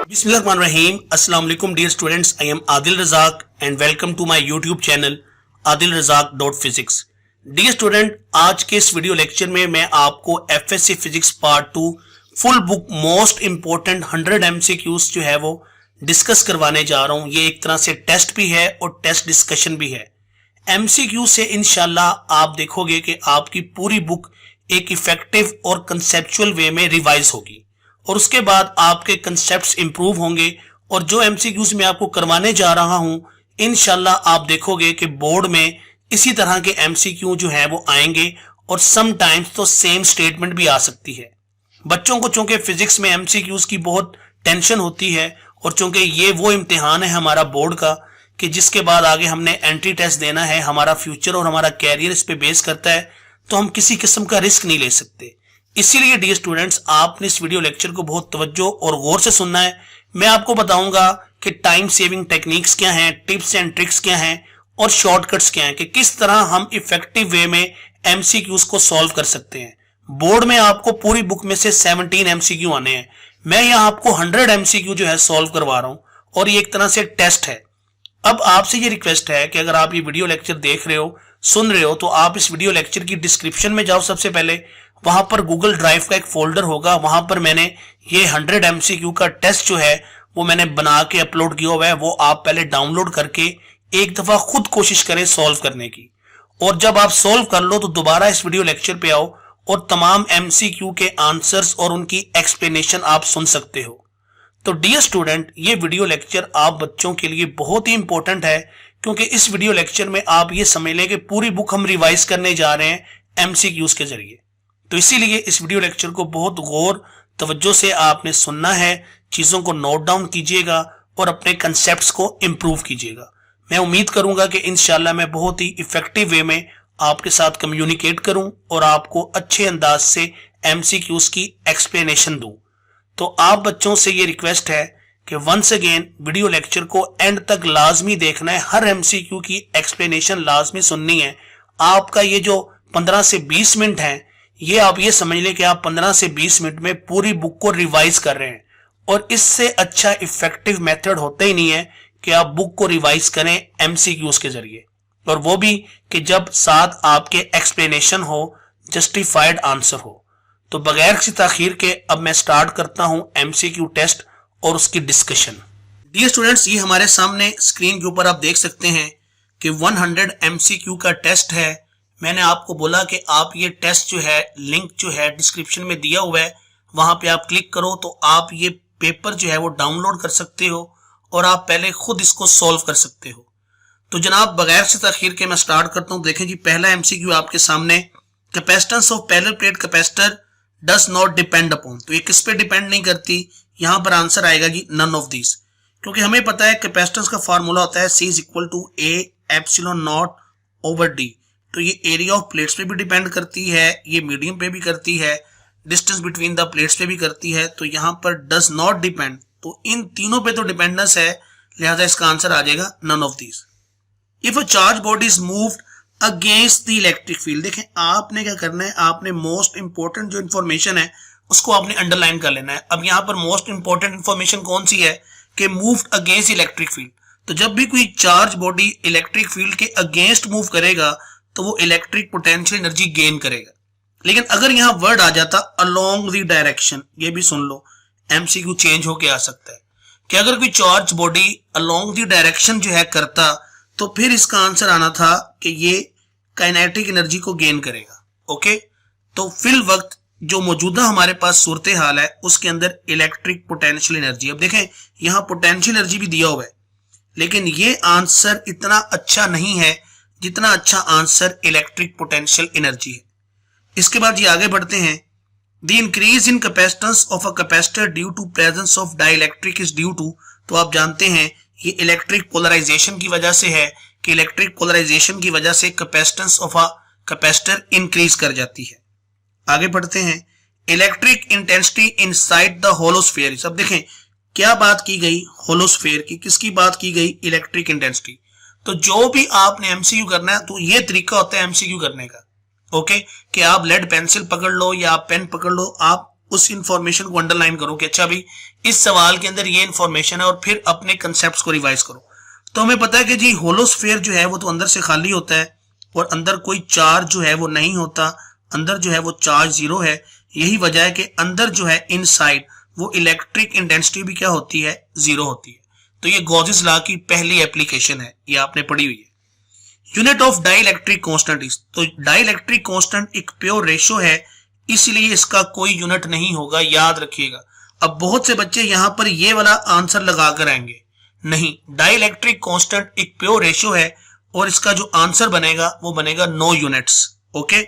Bismillahirrahmanirrahim. Assalamu alaikum dear students. I am Adil Razak and welcome to my YouTube channel adilrazak.physics. Dear student, आज के इस video lecture में मैं आपको FSC physics part 2 full book most important 100 MCQs जो है वो discuss करवाने जा रहा हूँ। ये एक तरह से टेस्ट भी है और टेस्ट डिस्कशन भी है। MCQ से इंशाल्लाह आप देखोगे कि आपकी पूरी बुक एक इफेक्टिव और कंसेप्चुअल वे में रिवाइज होगी और उसके बाद आपके कंसेप्ट्स इंप्रूव होंगे और जो एमसीक्यूज मैं आपको करवाने जा रहा हूं इंशाल्लाह आप देखोगे कि बोर्ड में इसी तरह के एमसीक्यू जो है वो आएंगे और समटाइम्स तो सेम स्टेटमेंट भी आ सकती है। बच्चों को चूंकि फिजिक्स में एमसीक्यूज की बहुत टेंशन होती है और चूंकि ये वो इम्तिहान है हमारा बोर्ड का कि जिसके बाद आगे हमने एंट्री टेस्ट देना है, हमारा फ्यूचर और हमारा कैरियर इस पे बेस करता है, तो हम किसी किस्म का रिस्क नहीं ले सकते। इसीलिए डियर स्टूडेंट्स आपने इस वीडियो लेक्चर को बहुत तवज्जो और गौर से सुनना है। मैं आपको बताऊंगा कि टाइम सेविंग टेक्निक्स क्या हैं, टिप्स एंड ट्रिक्स क्या हैं और शॉर्टकट्स क्या हैं कि किस तरह हम इफेक्टिव वे में एमसीक्यूज को सॉल्व कर सकते हैं। बोर्ड में आपको पूरी बुक में से 17 एमसीक्यू आने हैं। मैं यहाँ आपको 100 एमसीक्यू जो है सॉल्व करवा रहा हूँ और ये एक तरह से टेस्ट है। अब आपसे ये रिक्वेस्ट है कि अगर आप ये वीडियो लेक्चर देख रहे हो, सुन रहे हो, तो आप इस वीडियो लेक्चर की डिस्क्रिप्शन में जाओ। सबसे पहले वहां पर गूगल ड्राइव का एक फोल्डर होगा, वहां पर मैंने ये 100 MCQ का टेस्ट जो है वो मैंने बना के अपलोड किया हुआ है। वो आप पहले डाउनलोड करके एक दफा खुद कोशिश करें सॉल्व करने की और जब आप सॉल्व कर लो तो दोबारा इस वीडियो लेक्चर पे आओ और तमाम MCQ के आंसर्स और उनकी एक्सप्लेनेशन आप सुन सकते हो। तो डियर स्टूडेंट, ये वीडियो लेक्चर आप बच्चों के लिए बहुत ही इंपॉर्टेंट है क्योंकि इस वीडियो लेक्चर में आप ये समझ लें कि पूरी बुक हम रिवाइज करने जा रहे हैं MCQs के जरिए। तो इसीलिए इस वीडियो लेक्चर को बहुत गौर तवज्जो से आपने सुनना है, चीजों को नोट डाउन कीजिएगा और अपने कंसेप्ट्स को इंप्रूव कीजिएगा। मैं उम्मीद करूंगा कि इंशाल्लाह मैं बहुत ही इफेक्टिव वे में आपके साथ कम्युनिकेट करूं और आपको अच्छे अंदाज से एमसीक्यूज की एक्सप्लेनेशन दूं। तो आप बच्चों से ये रिक्वेस्ट है कि वंस अगेन वीडियो लेक्चर को एंड तक लाजमी देखना है, हर एमसीक्यू की एक्सप्लेनेशन लाजमी सुननी है। आपका ये जो 15 से 20 मिनट है, ये आप ये समझ लें कि आप 15 से 20 मिनट में पूरी बुक को रिवाइज कर रहे हैं और इससे अच्छा इफेक्टिव मेथड होता ही नहीं है कि आप बुक को रिवाइज करें एमसीक्यूज के जरिए, और वो भी कि जब साथ आपके एक्सप्लेनेशन हो, जस्टिफाइड आंसर हो। तो बगैर किसी ताखीर के अब मैं स्टार्ट करता हूं एमसीक्यू टेस्ट और उसकी डिस्कशन। डियर स्टूडेंट्स, ये हमारे सामने स्क्रीन के ऊपर आप देख सकते हैं कि 100 एमसीक्यू का टेस्ट है। मैंने आपको बोला कि आप ये टेस्ट जो है, लिंक जो है डिस्क्रिप्शन में दिया हुआ है, वहां पे आप क्लिक करो तो आप ये पेपर जो है वो डाउनलोड कर सकते हो और आप पहले खुद इसको सॉल्व कर सकते हो। तो जनाब बगैर से ताखीर के मैं स्टार्ट करता हूं। देखें जी, पहला एमसीक्यू आपके सामने, capacitance of parallel plate capacitor does not depend upon. तो ये किस पे डिपेंड नहीं करती? यहां पर आंसर आएगा जी नन ऑफ दिस, क्योंकि हमें पता है कैपेसिटेंस का फार्मूला होता है C = A epsilon not over D। तो ये एरिया ऑफ प्लेट्स पे भी डिपेंड करती है, ये मीडियम पे भी करती है, डिस्टेंस बिटवीन द प्लेट्स पे भी करती है। तो यहाँ पर डज नॉट डिपेंड, तो इन तीनों पे तो डिपेंडेंस है, लिहाजा इसका आंसर आ जाएगा none of this. If a charge body is moved against the electric field, देखें आपने क्या करना है, आपने मोस्ट इंपॉर्टेंट जो इन्फॉर्मेशन है उसको आपने अंडरलाइन कर लेना है। अब यहाँ पर मोस्ट इंपॉर्टेंट इन्फॉर्मेशन कौन सी है कि मूव्ड अगेंस्ट इलेक्ट्रिक फील्ड। तो जब भी कोई चार्ज बॉडी इलेक्ट्रिक फील्ड के अगेंस्ट मूव करेगा तो वो इलेक्ट्रिक पोटेंशियल एनर्जी गेन करेगा। लेकिन अगर यहां वर्ड आ जाता अलोंग द डायरेक्शन, ये भी सुन लो, एमसीक्यू चेंज होके आ सकता है कि अगर कोई charge body along the direction जो है करता तो फिर इसका आंसर आना था कि ये काइनेटिक एनर्जी को गेन करेगा। ओके, तो फिल वक्त जो मौजूदा हमारे पास सूरत हाल है उसके अंदर इलेक्ट्रिक पोटेंशियल एनर्जी, अब देखें यहां पोटेंशियल एनर्जी भी दिया हुआ है लेकिन ये आंसर इतना अच्छा नहीं है जितना अच्छा आंसर इलेक्ट्रिक पोटेंशियल एनर्जी है। इसके बाद ये आगे बढ़ते हैं। The increase in capacitance of a capacitor due to presence of dielectric is due to, तो आप जानते हैं ये इलेक्ट्रिक पोलराइजेशन की वजह से है कि इलेक्ट्रिक पोलराइजेशन की वजह से capacitance of a capacitor increase कर जाती है। आगे बढ़ते हैं। Electric intensity inside the hollow sphere, अब देखें क्या बात की गई? होलोस्फेयर की। किसकी बात की गई? Electric intensity. तो जो भी आपने एमसीक्यू करना है तो ये तरीका होता है एमसीक्यू करने का, ओके, कि आप लेड पेंसिल पकड़ लो या आप पेन पकड़ लो, आप उस इंफॉर्मेशन को अंडरलाइन करो कि अच्छा भाई इस सवाल के अंदर ये इंफॉर्मेशन है, और फिर अपने कंसेप्ट्स को रिवाइज करो। तो हमें पता है कि जी होलोस्फेयर जो है वो तो अंदर से खाली होता है और अंदर कोई चार्ज जो है वो नहीं होता, अंदर जो है वो चार्ज जीरो है। यही वजह है कि अंदर जो है इनसाइड वो इलेक्ट्रिक इंटेंसिटी भी क्या होती है? जीरो होती है। तो ये गॉसेस लॉ की पहली एप्लीकेशन है, ये आपने पढ़ी हुई है। Unit of dielectric constant is, तो डाइलेक्ट्रिक कांस्टेंट एक प्योर रेशो है, इसलिए इसका कोई यूनिट नहीं होगा, याद रखिएगा। अब बहुत से बच्चे यहां पर ये वाला आंसर लगा कर आएंगे, नहीं, डाइलेक्ट्रिक कांस्टेंट एक प्योर रेशो है और इसका जो आंसर बनेगा वो बनेगा नो यूनिट्स, ओके।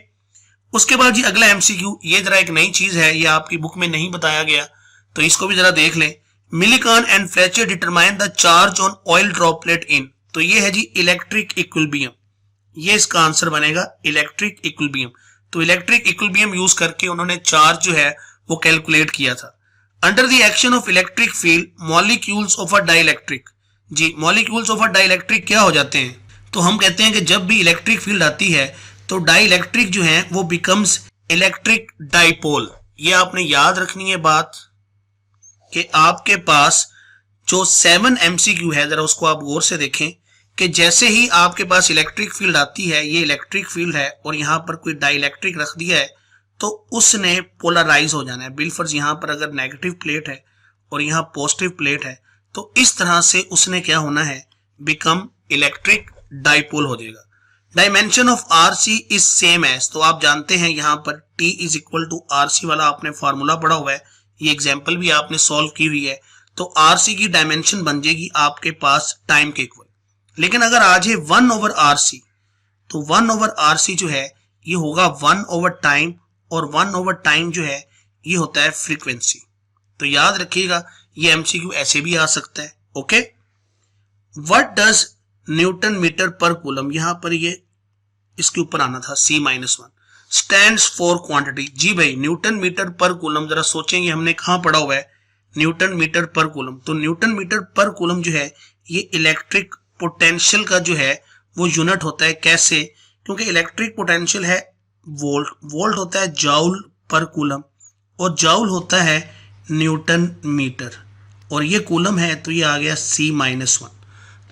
उसके बाद जी अगला एमसीक्यू, ये जरा एक नई चीज है, ये आपकी बुक में नहीं बताया गया, तो इसको भी जरा देख लें। Millikan and Fletcher determine the charge on oil droplet in, तो ये है जी इलेक्ट्रिक इक्विलिब्रियम, ये इसका आंसर बनेगा इलेक्ट्रिक इक्विलिब्रियम। तो इलेक्ट्रिक इक्विलिब्रियम यूज करके उन्होंने चार्ज जो है वो कैलकुलेट किया था। Under the action of electric field molecules of a dielectric, जी मॉलिक्यूल्स ऑफ अ डाइलेक्ट्रिक क्या हो जाते हैं? तो हम कहते हैं कि जब भी इलेक्ट्रिक फील्ड आती है तो डाइलेक्ट्रिक जो है वो बिकम्स इलेक्ट्रिक डाइपोल। ये आपने याद रखनी है बात कि आपके पास जो 7 एमसीक्यू है, जरा उसको आप गौर से देखें कि जैसे ही आपके पास इलेक्ट्रिक फील्ड आती है, ये इलेक्ट्रिक फील्ड है और यहां पर कोई डाइलेक्ट्रिक रख दिया है तो उसने पोलराइज हो जाना है। बिलफर्ज यहां पर अगर नेगेटिव प्लेट है और यहां पॉजिटिव प्लेट है तो इस तरह से उसने क्या होना है? बिकम इलेक्ट्रिक डाइपोल हो जाएगा। Dimension of RC is same as, तो आप जानते हैं यहां पर T is equal to RC वाला आपने फॉर्मूला पढ़ा हुआ है, ये एग्जाम्पल भी आपने सॉल्व की हुई है। तो आरसी की डायमेंशन बन जाएगी आपके पास टाइम के इक्वल। लेकिन अगर आज है 1/RC, तो 1/RC जो है ये होगा 1/टाइम, और 1/टाइम जो है ये होता है फ्रीक्वेंसी। तो याद रखिएगा ये एमसीक्यू ऐसे भी आ सकता है, ओके। What does newton meter per coulomb, यहां पर ये इसके ऊपर आना था C-1 स्टैंड्स फॉर क्वांटिटी। जी भाई न्यूटन मीटर पर कूलम, जरा सोचेंगे हमने कहां पढ़ा हुआ है न्यूटन मीटर पर कूलम। तो न्यूटन मीटर पर कूलम जो है ये इलेक्ट्रिक पोटेंशियल का जो है वो यूनिट होता है। कैसे? क्योंकि इलेक्ट्रिक पोटेंशियल है वोल्ट, वोल्ट होता है जाउल पर कूलम और जाउल होता है न्यूटन मीटर, और ये कूलम है तो ये आ गया C-1।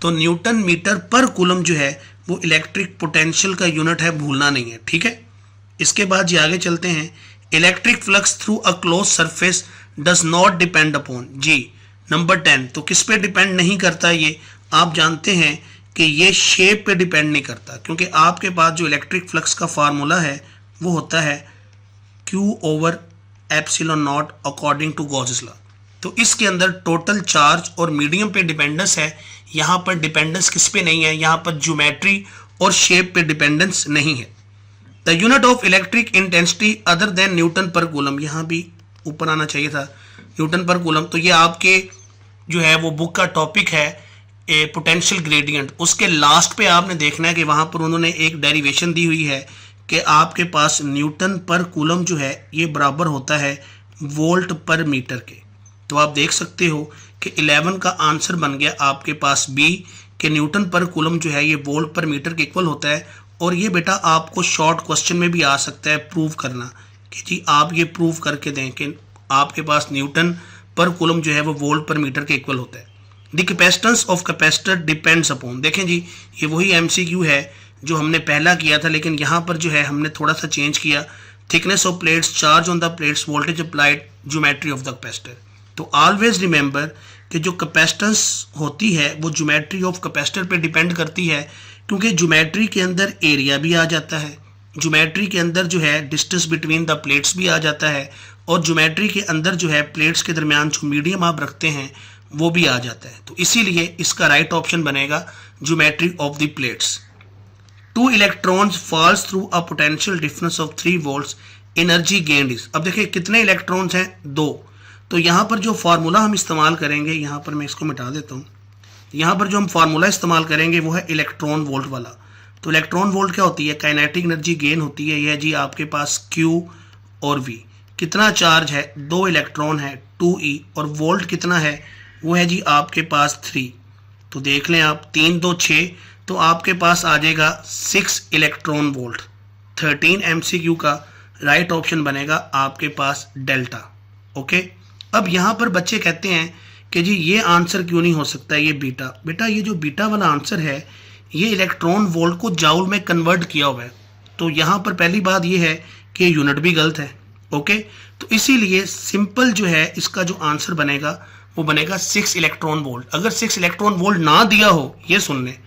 तो न्यूटन मीटर पर कूलम जो है वो इलेक्ट्रिक पोटेंशियल का यूनिट है, भूलना नहीं है, ठीक है। इसके बाद ये आगे चलते हैं। Electric flux through a close surface does not depend upon, जी नंबर 10, तो किस पे डिपेंड नहीं करता? ये आप जानते हैं कि ये शेप पे डिपेंड नहीं करता, क्योंकि आपके पास जो इलेक्ट्रिक फ्लक्स का फार्मूला है वो होता है Q/ε0 according to Gauss's law. तो इसके अंदर टोटल चार्ज और मीडियम पे डिपेंडेंस है, यहाँ पर डिपेंडेंस किस पे नहीं है? यहाँ पर ज्योमेट्री और शेप पे डिपेंडेंस नहीं है। The unit of electric intensity other than Newton per coulomb, यहाँ भी ऊपर आना चाहिए था न्यूटन पर कूलम। तो ये आपके जो है वो बुक का टॉपिक है पोटेंशियल ग्रेडियंट, उसके लास्ट पे आपने देखना है कि वहां पर उन्होंने एक डेरिवेशन दी हुई है कि आपके पास न्यूटन पर कूलम जो है ये बराबर होता है वोल्ट पर मीटर के। तो आप देख सकते हो कि 11 का आंसर बन गया आपके पास बी, कि न्यूटन पर कूलम जो है ये वोल्ट पर मीटर के इक्वल होता है। और ये बेटा आपको शॉर्ट क्वेश्चन में भी आ सकता है प्रूव करना कि जी आप ये प्रूव करके दें कि आपके पास न्यूटन पर कूलम जो है वो वोल्ट पर मीटर के इक्वल होता है। The capacitance of capacitor depends upon, देखें जी ये वही एमसीक्यू है जो हमने पहला किया था, लेकिन यहाँ पर जो है हमने थोड़ा सा चेंज किया। Thickness of plates, charge on the plates, voltage applied, geometry of the capacitor. तो ऑलवेज रिमेंबर कि जो कैपेसिटेंस होती है वो ज्योमेट्री ऑफ कैपेसिटर पे डिपेंड करती है, क्योंकि ज्योमेट्री के अंदर एरिया भी आ जाता है, ज्योमेट्री के अंदर जो है डिस्टेंस बिटवीन द प्लेट्स भी आ जाता है, और ज्योमेट्री के अंदर जो है प्लेट्स के दरमियान जो मीडियम आप रखते हैं वो भी आ जाता है। तो इसीलिए इसका राइट ऑप्शन बनेगा geometry of the plates. 2 electrons falls through a potential difference of 3 volts, energy gained is. अब देखिए कितने इलेक्ट्रॉन्स हैं? 2। तो यहाँ पर जो फार्मूला हम इस्तेमाल करेंगे, यहाँ पर मैं इसको मिटा देता हूँ, यहाँ पर जो हम फार्मूला इस्तेमाल करेंगे वो है इलेक्ट्रॉन वोल्ट वाला। तो इलेक्ट्रॉन वोल्ट क्या होती है? काइनेटिक एनर्जी गेन होती है। यह जी आपके पास Q और V। कितना चार्ज है? 2 इलेक्ट्रॉन है 2e, और वोल्ट कितना है? वो है जी आपके पास 3। तो देख लें आप, 3 2 6, तो आपके पास आ जाएगा 6 इलेक्ट्रॉन वोल्ट। 13 MCQ का राइट ऑप्शन बनेगा आपके पास डेल्टा। ओके, अब यहाँ पर बच्चे कहते हैं कि जी ये आंसर क्यों नहीं हो सकता, ये बीटा। बेटा ये जो बीटा वाला आंसर है ये इलेक्ट्रॉन वोल्ट को जाउल में कन्वर्ट किया हुआ है। तो यहाँ पर पहली बात ये है कि यूनिट भी गलत है। ओके, तो इसीलिए सिंपल जो है इसका जो आंसर बनेगा वो बनेगा 6 इलेक्ट्रॉन वोल्ट। अगर 6 इलेक्ट्रॉन वोल्ट ना दिया हो, ये सुन लें,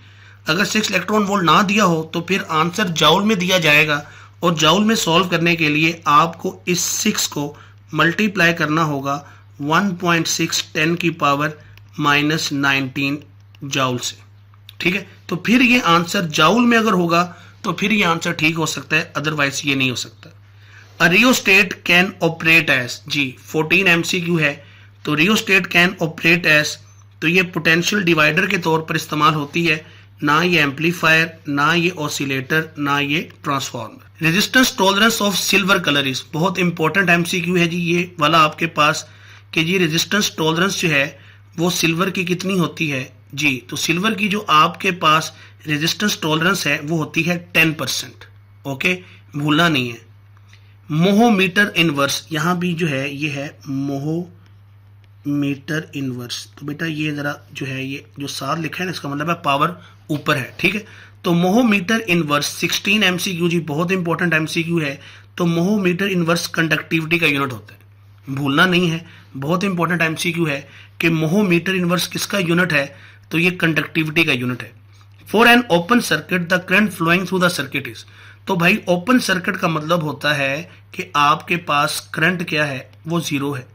अगर 6 इलेक्ट्रॉन वोल्ट ना दिया हो तो फिर आंसर जाउल में दिया जाएगा, और जाउल में सॉल्व करने के लिए आपको इस 6 को मल्टीप्लाई करना होगा 1.6 10 की पावर -19 जाउल से। ठीक है, तो फिर ये आंसर जाउल में अगर होगा तो फिर ये आंसर ठीक हो सकता है, अदरवाइज ये नहीं हो सकता। A rheostat can operate as, जी 14 MCQ है, तो रियोस्टेट कैन ऑपरेट एज, तो ये पोटेंशियल डिवाइडर के तौर पर इस्तेमाल होती है, ना ये एम्पलीफायर, ना ये ऑसिलेटर, ना ये transformer. Resistance tolerance of silver colour is, बहुत इंपॉर्टेंट MCQ है जी ये वाला आपके पास, कि जी रेजिस्टेंस टॉलरेंस जो है वो सिल्वर की कितनी होती है जी। तो सिल्वर की जो आपके पास रेजिस्टेंस टॉलरेंस है वो होती है 10%। ओके, भूलना नहीं है। मोहोमीटर इनवर्स, यहाँ भी जो है ये है मोहोमीटर इनवर्स। तो बेटा ये जरा जो है ये जो साथ लिखा है ना, इसका मतलब है पावर ऊपर है। ठीक है, तो मोहोमीटर इनवर्स 16 MCQ जी, बहुत इंपॉर्टेंट MCQ है। तो मोहोमीटर इनवर्स कंडक्टिविटी का यूनिट होता है, भूलना नहीं है, बहुत इंपॉर्टेंट MCQ है कि मोहोमीटर इनवर्स किसका यूनिट है, तो ये कंडक्टिविटी का यूनिट है। For an open circuit the current flowing through the circuit is, तो भाई ओपन सर्किट का मतलब होता है कि आपके पास करंट क्या है वो 0 है,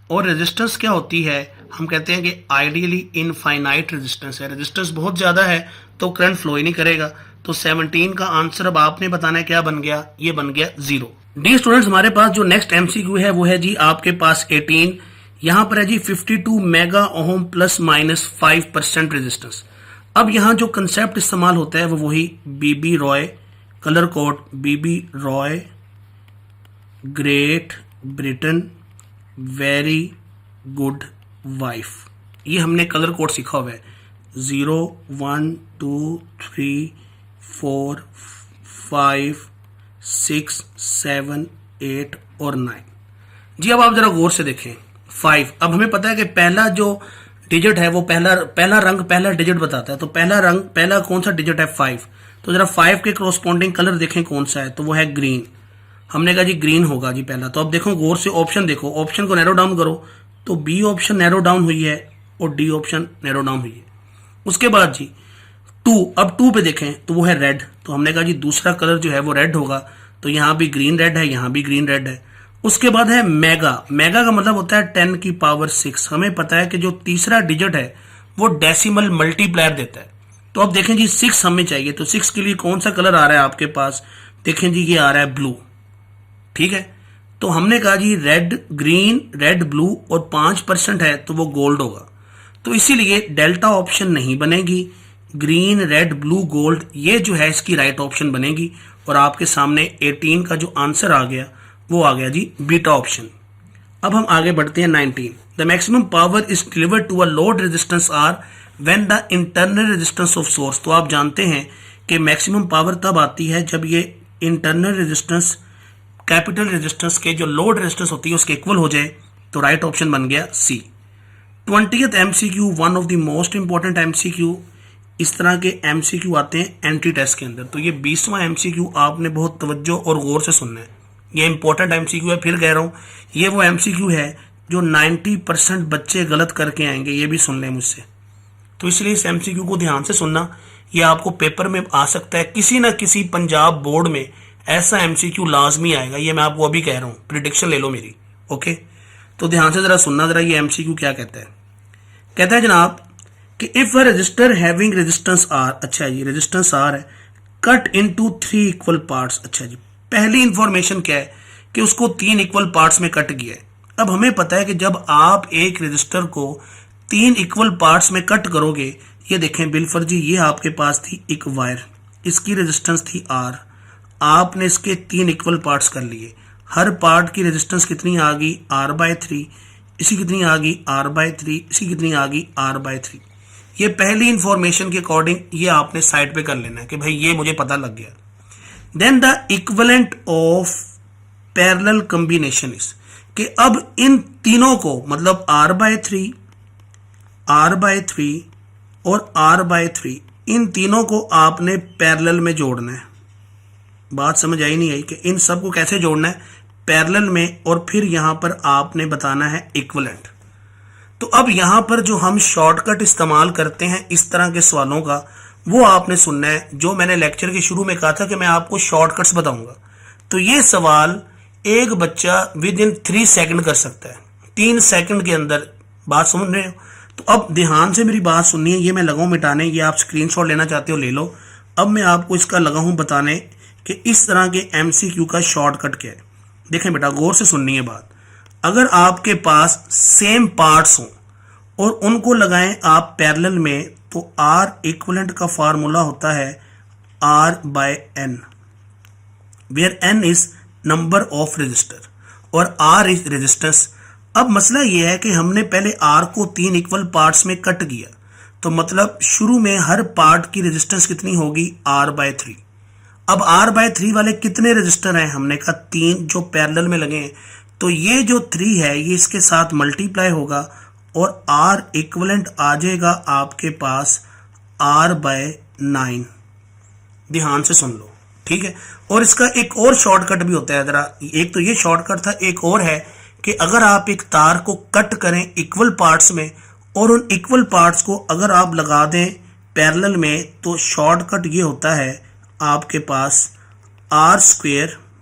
और रेजिस्टेंस क्या होती है, हम कहते हैं कि आइडियली इनफाइनाइट रेजिस्टेंस है, रेजिस्टेंस बहुत ज़्यादा है तो करंट फ्लो ही नहीं करेगा। तो 17 का आंसर अब आपने बताना है क्या बन गया, ये बन गया 0। डी स्टूडेंट्स, हमारे पास जो नेक्स्ट MCQ है वो है जी आपके पास 18, यहाँ पर है जी 52 मेगा ओम ±5% रेजिस्टेंस। अब यहाँ जो कंसेप्ट इस्तेमाल होता है वो वही BB Roy colour code, BB Roy Great Britain very good wife, ये हमने कलर कोड सीखा हुआ है 0 1 2 3 4 5 6 7 8 और 9 जी। अब आप जरा गौर से देखें 5, अब हमें पता है कि पहला जो डिजिट है वो पहला रंग पहला डिजिट बताता है, तो पहला कौन सा डिजिट है 5। तो जरा 5 के कोरस्पॉन्डिंग कलर देखें कौन सा है, तो वो है ग्रीन। हमने कहा जी ग्रीन होगा जी पहला। तो अब देखो गौर से ऑप्शन देखो, ऑप्शन को नैरो डाउन करो तो बी ऑप्शन नैरो डाउन हुई है और डी ऑप्शन नैरो डाउन हुई है। उसके बाद जी 2, अब 2 पे देखें तो वो है रेड, तो हमने कहा जी दूसरा कलर जो है वो रेड होगा, तो यहाँ भी ग्रीन रेड है, यहाँ भी ग्रीन रेड है। उसके बाद है मेगा, मेगा का मतलब होता है 10 की पावर 6। हमें पता है कि जो तीसरा डिजिट है वो डेसिमल मल्टीप्लायर देता है। तो अब देखें जी 6 हमें चाहिए, तो 6 के लिए कौन सा कलर आ रहा है आपके पास, देखें जी ये आ रहा है ब्लू। ठीक है, तो हमने कहा जी रेड ग्रीन रेड ब्लू और 5% है तो वो गोल्ड होगा, तो इसीलिए डेल्टा ऑप्शन नहीं बनेगी, ग्रीन रेड ब्लू गोल्ड ये जो है इसकी राइट ऑप्शन बनेगी। और आपके सामने 18 का जो आंसर आ गया वो आ गया जी बीटा ऑप्शन। अब हम आगे बढ़ते हैं 19। The maximum power is delivered to a load resistance R when the internal resistance of source, तो आप जानते हैं कि मैक्सिमम पावर तब आती है जब ये इंटरनल रेजिस्टेंस कैपिटल रेजिस्टेंस के जो लोड रेजिस्टेंस होती है उसके इक्वल हो जाए, तो राइट ऑप्शन बन गया सी। 20th MCQ, one of the most important MCQ, इस तरह के MCQ आते हैं एंट्री टेस्ट के अंदर। तो ये 20वां MCQ आपने बहुत तवज्जो और गौर से सुनना है, ये इंपॉर्टेंट MCQ है, फिर कह रहा हूँ ये वो MCQ है जो 90% बच्चे गलत करके आएंगे, ये भी सुन लें मुझसे। तो इसलिए इस MCQ को ध्यान से सुनना, ये आपको पेपर में आ सकता है, किसी ना किसी पंजाब बोर्ड में ऐसा MCQ लाजमी आएगा, ये मैं आपको अभी कह रहा हूँ, प्रिडिक्शन ले लो मेरी। ओके, तो ध्यान से जरा सुनना, जरा ये MCQ क्या कहता है। कहता है जनाब कि if a resistor having resistance R, अच्छा जी रेजिस्टेंस आर है, कट इनटू 3 इक्वल पार्ट्स। अच्छा जी, पहली इंफॉर्मेशन क्या है कि उसको 3 इक्वल पार्ट्स में कट किया है। अब हमें पता है कि जब आप एक रजिस्टर को 3 इक्वल पार्ट्स में कट करोगे, ये देखें बिलफर जी, ये आपके पास थी एक वायर, इसकी रेजिस्टेंस थी R, आपने इसके 3 इक्वल पार्ट्स कर लिए, हर पार्ट की रेजिस्टेंस कितनी आ गई R/3, इसी कितनी आ गई r/3, इसी कितनी आ गई r/3। ये पहली इंफॉर्मेशन के अकॉर्डिंग ये आपने साइड पे कर लेना है कि भाई ये मुझे पता लग गया। Then the equivalent of parallel combination is कि अब इन तीनों को मतलब r/3, r/3 और r/3 इन तीनों को आपने पैरेलल में जोड़ना है। बात समझ आई नहीं आई कि इन सब को कैसे जोड़ना है पैरेलल में, और फिर यहां पर आपने बताना है इक्विवेलेंट। तो अब यहां पर जो हम शॉर्टकट इस्तेमाल करते हैं इस तरह के सवालों का, वो आपने सुनना है। जो मैंने लेक्चर के शुरू में कहा था कि मैं आपको शॉर्टकट्स बताऊंगा, तो ये सवाल एक बच्चा विद इन 3 सेकंड कर सकता है, 3 सेकंड के अंदर। बात समझ रहे हो? तो अब ध्यान से मेरी बात सुनिए। ये मैं लगा हूं मिटाने, ये आप स्क्रीनशॉट लेना चाहते हो ले लो। अब मैं आपको इसका लगा हूं बताने कि इस तरह के MCQ का शॉर्टकट क्या है। देखें बेटा, गौर से सुननी है बात। अगर आपके पास सेम पार्ट्स हों और उनको लगाएं आप पैरेलल में, तो R इक्विवेलेंट का फार्मूला होता है R/N, where N is number of resistor और R इज रेजिस्टेंस। अब मसला यह है कि हमने पहले R को 3 इक्वल पार्ट्स में कट किया, तो मतलब शुरू में हर पार्ट की रेजिस्टेंस कितनी होगी R/3। अब R/3 वाले कितने रेजिस्टर हैं? हमने कहा 3 जो पैरेलल में लगे हैं, तो ये जो 3 है ये इसके साथ मल्टीप्लाई होगा और R इक्विवेलेंट आ जाएगा आपके पास R/9। ध्यान से सुन लो, ठीक है। और इसका एक और शॉर्टकट भी होता है जरा। एक तो ये शॉर्टकट था, एक और है कि अगर आप एक तार को कट करें इक्वल पार्ट्स में और उन इक्वल पार्ट्स को अगर आप लगा दें पैरेलल में, तो शॉर्टकट ये होता है आपके पास R/N²।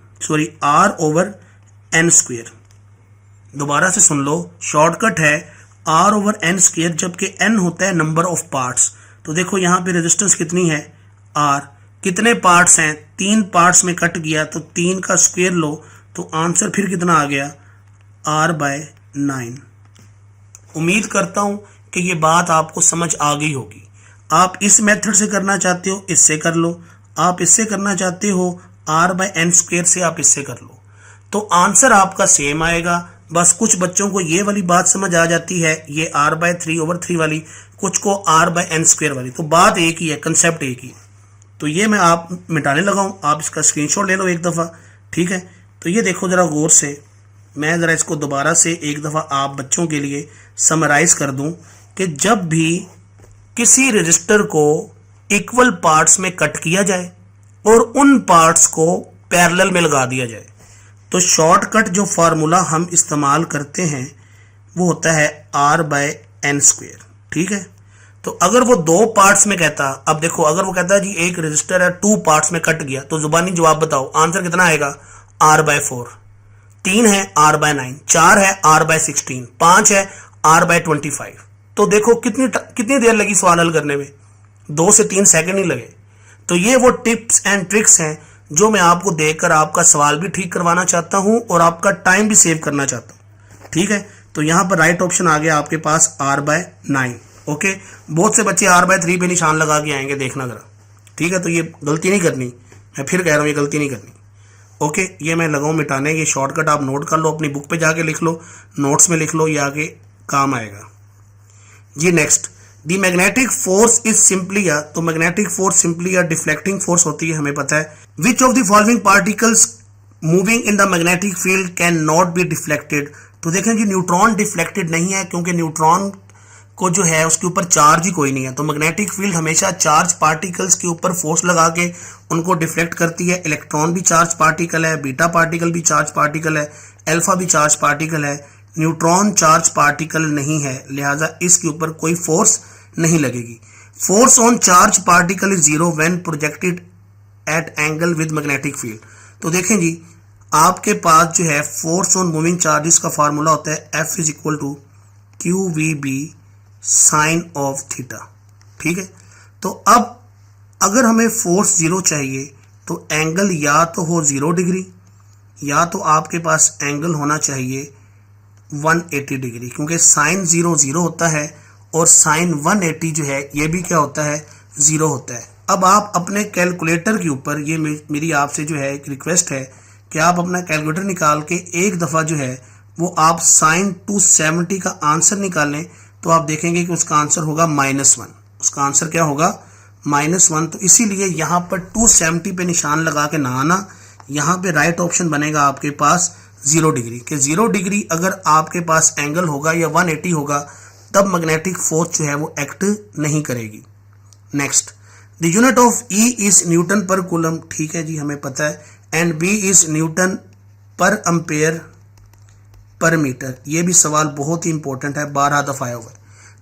दोबारा से सुन लो, शॉर्टकट है R/N², जबकि N होता है नंबर ऑफ पार्ट्स। तो देखो यहाँ पे रेजिस्टेंस कितनी है R, कितने पार्ट्स हैं? 3 पार्ट्स में कट गया, तो 3 का स्क्वायर लो, तो आंसर फिर कितना आ गया R/9। उम्मीद करता हूं कि ये बात आपको समझ आ गई होगी। आप इस मेथड से करना चाहते हो, इससे कर लो। आप इससे करना चाहते हो R/N² से, आप इससे कर लो, तो आंसर आपका सेम आएगा। बस कुछ बच्चों को ये वाली बात समझ आ जाती है, ये R/3/3 वाली, कुछ को R/N² वाली। तो बात एक ही है, कंसेप्ट एक ही है। तो ये मैं आप मिटाने लगा हूं, आप इसका स्क्रीनशॉट ले लो एक दफ़ा, ठीक है। तो ये देखो ज़रा गौर से, मैं ज़रा इसको दोबारा से एक दफ़ा आप बच्चों के लिए समराइज़ कर दूं कि जब भी किसी रजिस्टर को इक्वल पार्ट्स में कट किया जाए और उन पार्ट्स को पैरेलल में लगा दिया जाए, तो शॉर्टकट जो फार्मूला हम इस्तेमाल करते हैं वो होता है R/N², ठीक है। तो अगर वो 2 पार्ट्स में कहता, अब देखो अगर वो कहता है जी एक रजिस्टर है 2 पार्ट्स में कट गया, तो जुबानी जवाब बताओ आंसर कितना आएगा R/4। 3 है R/9, 4 है R/16, 5 है R/25। तो देखो कितनी देर लगी सवाल हल करने में, 2 से 3 सेकंड ही लगे। तो ये वो टिप्स एंड ट्रिक्स हैं जो मैं आपको देकर आपका सवाल भी ठीक करवाना चाहता हूं और आपका टाइम भी सेव करना चाहता हूं, ठीक है। तो यहां पर राइट ऑप्शन आ गया आपके पास R/9। ओके, बहुत से बच्चे R/3 पे निशान लगा के आएंगे, देखना जरा, ठीक है। तो ये गलती नहीं करनी, मैं फिर कह रहा हूं ये गलती नहीं करनी। ओके, ये मैं लगाऊं मिटाने, ये शॉर्टकट आप नोट कर लो, अपनी बुक पे जाके लिख लो, नोट्स में लिख लो, ये आगे काम आएगा जी। Next, the magnetic force is simply, तो मैग्नेटिक फोर्स सिंपली या डिफ्लेक्टिंग फोर्स होती है, हमें पता है। Which of the following particles moving in the magnetic field can not be deflected. तो देखें जी, न्यूट्रॉन डिफ्लेक्टेड नहीं है, क्योंकि न्यूट्रॉन को जो है उसके ऊपर चार्ज ही कोई नहीं है। तो मैग्नेटिक फील्ड हमेशा चार्ज पार्टिकल्स के ऊपर फोर्स लगा के उनको डिफ्लेक्ट करती है। इलेक्ट्रॉन भी चार्ज पार्टिकल है, बीटा पार्टिकल भी चार्ज पार्टिकल है, अल्फा भी चार्ज पार्टिकल है। न्यूट्रॉन चार्ज पार्टिकल नहीं है, लिहाजा इसके ऊपर कोई फोर्स नहीं लगेगी। Force on charge particle is 0 when projected at angle with magnetic field. तो देखें जी, आपके पास जो है फोर्स ऑन मूविंग चार्जेस का फार्मूला होता है F is equal to QVB sine of theta, ठीक है। तो अब अगर हमें फोर्स 0 चाहिए, तो एंगल या तो हो 0 डिग्री, या तो आपके पास एंगल होना चाहिए 180 डिग्री, क्योंकि साइन 0 0 होता है और साइन 180 जो है ये भी क्या होता है 0 होता है। अब आप अपने कैलकुलेटर के ऊपर, ये मेरी आपसे जो है एक रिक्वेस्ट है कि आप अपना कैलकुलेटर निकाल के एक दफ़ा जो है वो आप साइन 270 का आंसर निकालें तो आप देखेंगे कि उसका आंसर होगा -1। उसका आंसर क्या होगा? -1। तो इसीलिए यहाँ पर 270 पे निशान लगा के ना आना, यहाँ पे राइट ऑप्शन बनेगा आपके पास 0 डिग्री के 0 डिग्री अगर आपके पास एंगल होगा या 180 होगा तब मैग्नेटिक फोर्स जो है वो एक्ट नहीं करेगी। Next, the unit of E is newton per coulomb, ठीक है जी हमें पता है, and B is newton per ampere per metre. ये भी सवाल बहुत ही इंपॉर्टेंट है, 12 दफा आया हुआ है।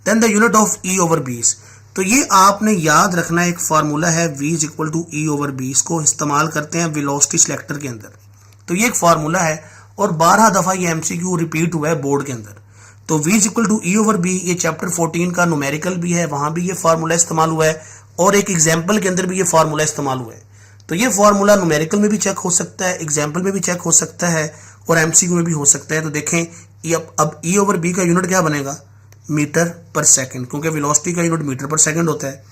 Then the unit of E over B, तो ये आपने याद रखना एक फार्मूला है V is equal to E over B, इसको इस्तेमाल करते हैं वेलोसिटी सिलेक्टर के अंदर। तो ये एक फार्मूला है और 12 दफा ये MCQ रिपीट हुआ है बोर्ड के अंदर। तो V is equal to E over B ये चैप्टर 14 का न्यूमेरिकल भी है, वहां भी ये फार्मूला इस्तेमाल हुआ है और एक एग्जाम्पल के अंदर भी ये फार्मूला इस्तेमाल हुआ है। तो ये फार्मूला न्यूमेरिकल में भी चेक हो सकता है, एग्जाम्पल में भी चेक हो सकता है और MCQ में भी हो सकता है। तो देखें अब E ओवर B का यूनिट क्या बनेगा? मीटर पर सेकंड, क्योंकि वेलोसिटी का यूनिट मीटर पर सेकंड होता है।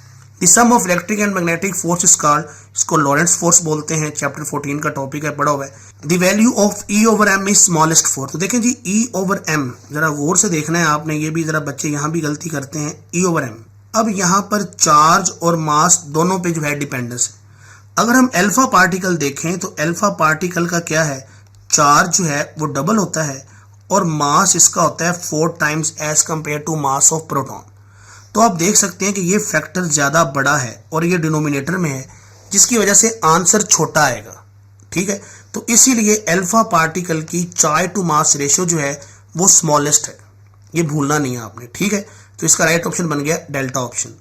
The sum of electric and magnetic force is called, इसको लॉरेंट्ज फोर्स बोलते हैं, चैप्टर 14 का टॉपिक है, पढ़ा हुआ है। The value of E over M is smallest force. तो देखें जी E ओवर M जरा गौर से देखना है आपने, ये भी जरा बच्चे यहाँ भी गलती करते हैं। E ओवर M, अब यहाँ पर चार्ज और मास दोनों पे जो है डिपेंडेंस है। अगर हम अल्फा पार्टिकल देखें तो अल्फा पार्टिकल का क्या है? चार्ज जो है वो डबल होता है और मास इसका होता है 4 times as compare to mass of proton. तो आप देख सकते हैं कि ये फैक्टर ज़्यादा बड़ा है और ये डिनोमिनेटर में है, जिसकी वजह से आंसर छोटा आएगा, ठीक है। तो इसीलिए अल्फा पार्टिकल की चार्ज टू मास रेशियो जो है वो स्मॉलेस्ट है, ये भूलना नहीं है आपने, ठीक है। तो इसका राइट ऑप्शन बन गया delta option.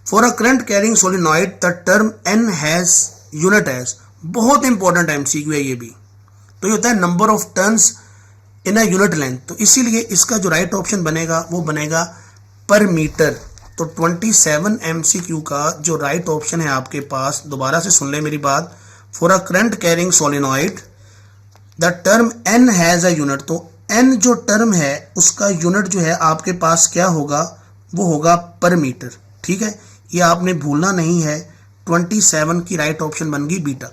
For a current carrying solenoid the term N has unit as, बहुत इंपॉर्टेंट MCQ है ये भी। तो ये होता है number of turns in a unit length. तो इसीलिए इसका जो राइट ऑप्शन बनेगा वो बनेगा पर मीटर। तो 27 MCQ का जो राइट ऑप्शन है आपके पास, दोबारा से सुन ले मेरी बात, for a current carrying solenoid the term N has a unit. तो N जो टर्म है उसका यूनिट जो है आपके पास क्या होगा? वो होगा पर मीटर, ठीक है। ये आपने भूलना नहीं है। 27 की राइट ऑप्शन बन गई beta.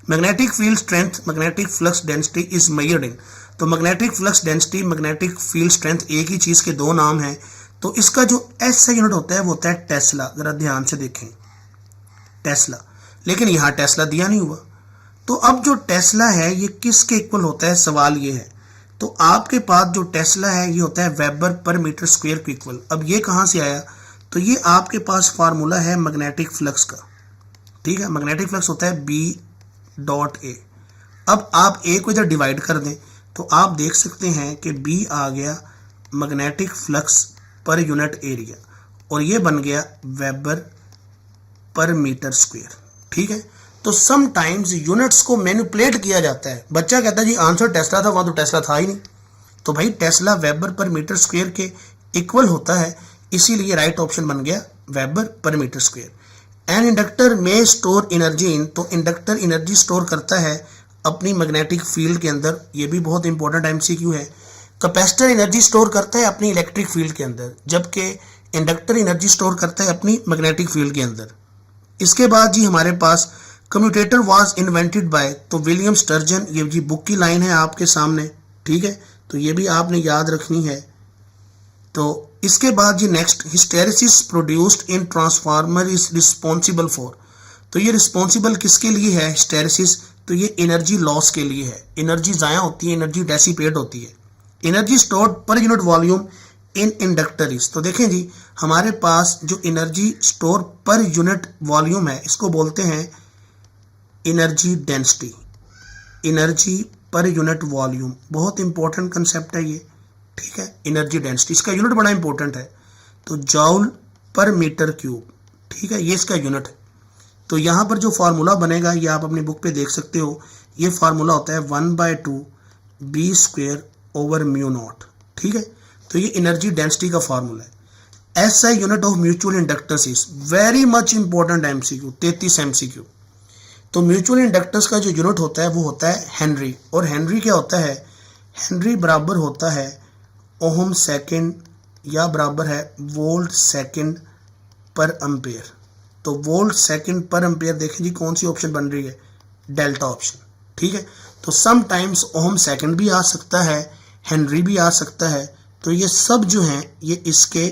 Magnetic field strength, magnetic flux density is measured in. तो magnetic flux density, magnetic field strength एक ही चीज के दो नाम हैं। तो इसका जो SI यूनिट होता है वो होता है टेस्ला। जरा ध्यान से देखें, टेस्ला, लेकिन यहाँ टेस्ला दिया नहीं हुआ। तो अब जो टेस्ला है ये किसके इक्वल होता है, सवाल ये है। तो आपके पास जो टेस्ला है ये होता है वेबर पर मीटर स्क्वायर के इक्वल। अब ये कहाँ से आया? तो ये आपके पास फार्मूला है मैग्नेटिक फ्लक्स का, ठीक है। मैग्नेटिक फ्लक्स होता है B.A। अब आप A को इधर डिवाइड कर दें तो आप देख सकते हैं कि B आ गया magnetic flux per unit area और ये बन गया वेबर पर मीटर स्क्वायर, ठीक है। तो सम टाइम्स यूनिट्स को मैनिपुलेट किया जाता है। बच्चा कहता है जी आंसर टेस्ला था, वहां तो टेस्ला था ही नहीं। तो भाई tesla weber per metre square के इक्वल होता है, इसीलिए राइट ऑप्शन बन गया weber per metre square. An inductor में स्टोर एनर्जी इन, तो इंडक्टर एनर्जी स्टोर करता है अपनी मैग्नेटिक फील्ड के अंदर, ये भी बहुत इंपॉर्टेंट MCQ है। कैपेसिटर एनर्जी स्टोर करता है अपनी इलेक्ट्रिक फील्ड के अंदर, जबकि इंडक्टर एनर्जी स्टोर करता है अपनी मैग्नेटिक फील्ड के अंदर। इसके बाद जी हमारे पास कम्यूटेटर वाज इन्वेंटेड बाय, तो विलियम स्टर्जन, ये जी बुक की लाइन है आपके सामने, ठीक है। तो ये भी आपने याद रखनी है। तो इसके बाद जी next, hysteresis produced in transformer is responsible for. तो ये रिस्पॉन्सिबल किसके लिए है हिस्टेरिसिस? तो ये एनर्जी लॉस के लिए है। एनर्जी ज़ाया होती है, एनर्जी डेसिपेट होती है। Energy stored per unit volume इन इंडक्टर्स। तो देखें जी हमारे पास जो energy store per unit volume है इसको बोलते हैं energy density. Energy per unit volume बहुत इंपॉर्टेंट कंसेप्ट है ये, ठीक है। एनर्जी डेंसिटी, इसका यूनिट बड़ा इंपॉर्टेंट है। तो जॉल पर मीटर क्यूब, ठीक है, ये इसका यूनिट है। तो यहाँ पर जो फार्मूला बनेगा ये आप अपनी बुक पे देख सकते हो। ये फार्मूला होता है 1/2 B square over mu naught, ठीक है। तो ये एनर्जी डेंसिटी का फार्मूला है। SI unit of mutual inductance is very much important MCQ, 33 MCQ। तो म्यूचुअल इंडक्टेंस का जो यूनिट होता है वो होता है हेनरी। और हेनरी क्या होता है? हेनरी बराबर होता है ओहम सेकंड या बराबर है वोल्ट सेकंड पर एम्पेयर। तो वोल्ट सेकंड पर एम्पेयर देखें जी कौन सी ऑप्शन बन रही है? डेल्टा ऑप्शन, ठीक है। तो सम टाइम्स ओहम सेकंड भी आ सकता है, हेनरी भी आ सकता है। तो ये सब जो हैं ये इसके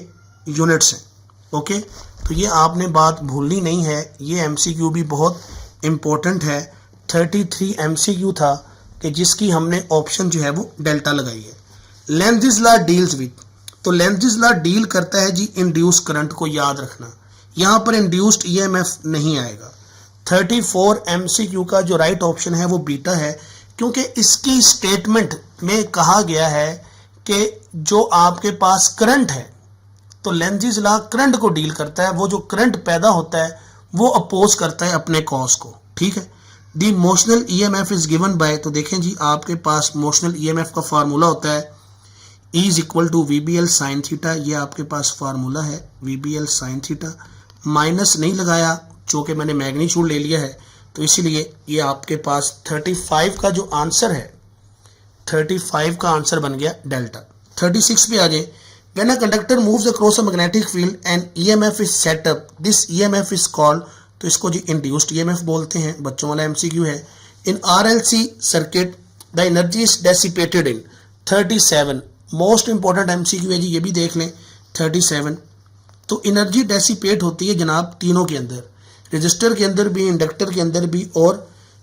यूनिट्स हैं। ओके, तो ये आपने बात भूलनी नहीं है, ये एमसीक्यू भी बहुत इम्पोर्टेंट है। 33 एमसीक्यू था कि जिसकी हमने ऑप्शन जो है वो डेल्टा लगाई है। लेंज़ लॉ डील्स विद, तो लेंज़ लॉ डील करता है जी इंड्यूस करंट को, याद रखना यहाँ पर इंड्यूस्ड ईएमएफ नहीं आएगा। 34 एमसीक्यू का जो राइट ऑप्शन है वो बीटा है, क्योंकि इसकी स्टेटमेंट में कहा गया है कि जो आपके पास करंट है, तो लेंज़ लॉ करंट को डील करता है, वो जो करंट पैदा होता है वो अपोज करता है अपने कॉज को। ठीक है, the motional EMF is given by, तो देखें जी आपके पास मोशनल ईएमएफ का फार्मूला होता है E is equal to VBL sine theta, ये आपके पास फार्मूला है VBL साइन थीटा। माइनस नहीं लगाया चूँकि मैंने मैग्नीट्यूड ले लिया है, तो इसीलिए ये आपके पास 35 का जो आंसर है, 35 का आंसर बन गया डेल्टा। 36 पे आ जाए, when a conductor moves across a magnetic field and EMF is set up, this EMF is called, तो इसको जी इंड्यूस्ड EMF बोलते हैं, बच्चों वाला MCQ है। इन RLC circuit the energy is dissipated in 37, most important MCQ है जी, ये भी देख लें 37। तो एनर्जी डेसिपेट होती है जनाब तीनों के अंदर, रजिस्टर के अंदर भी, इंडक्टर के अंदर भी और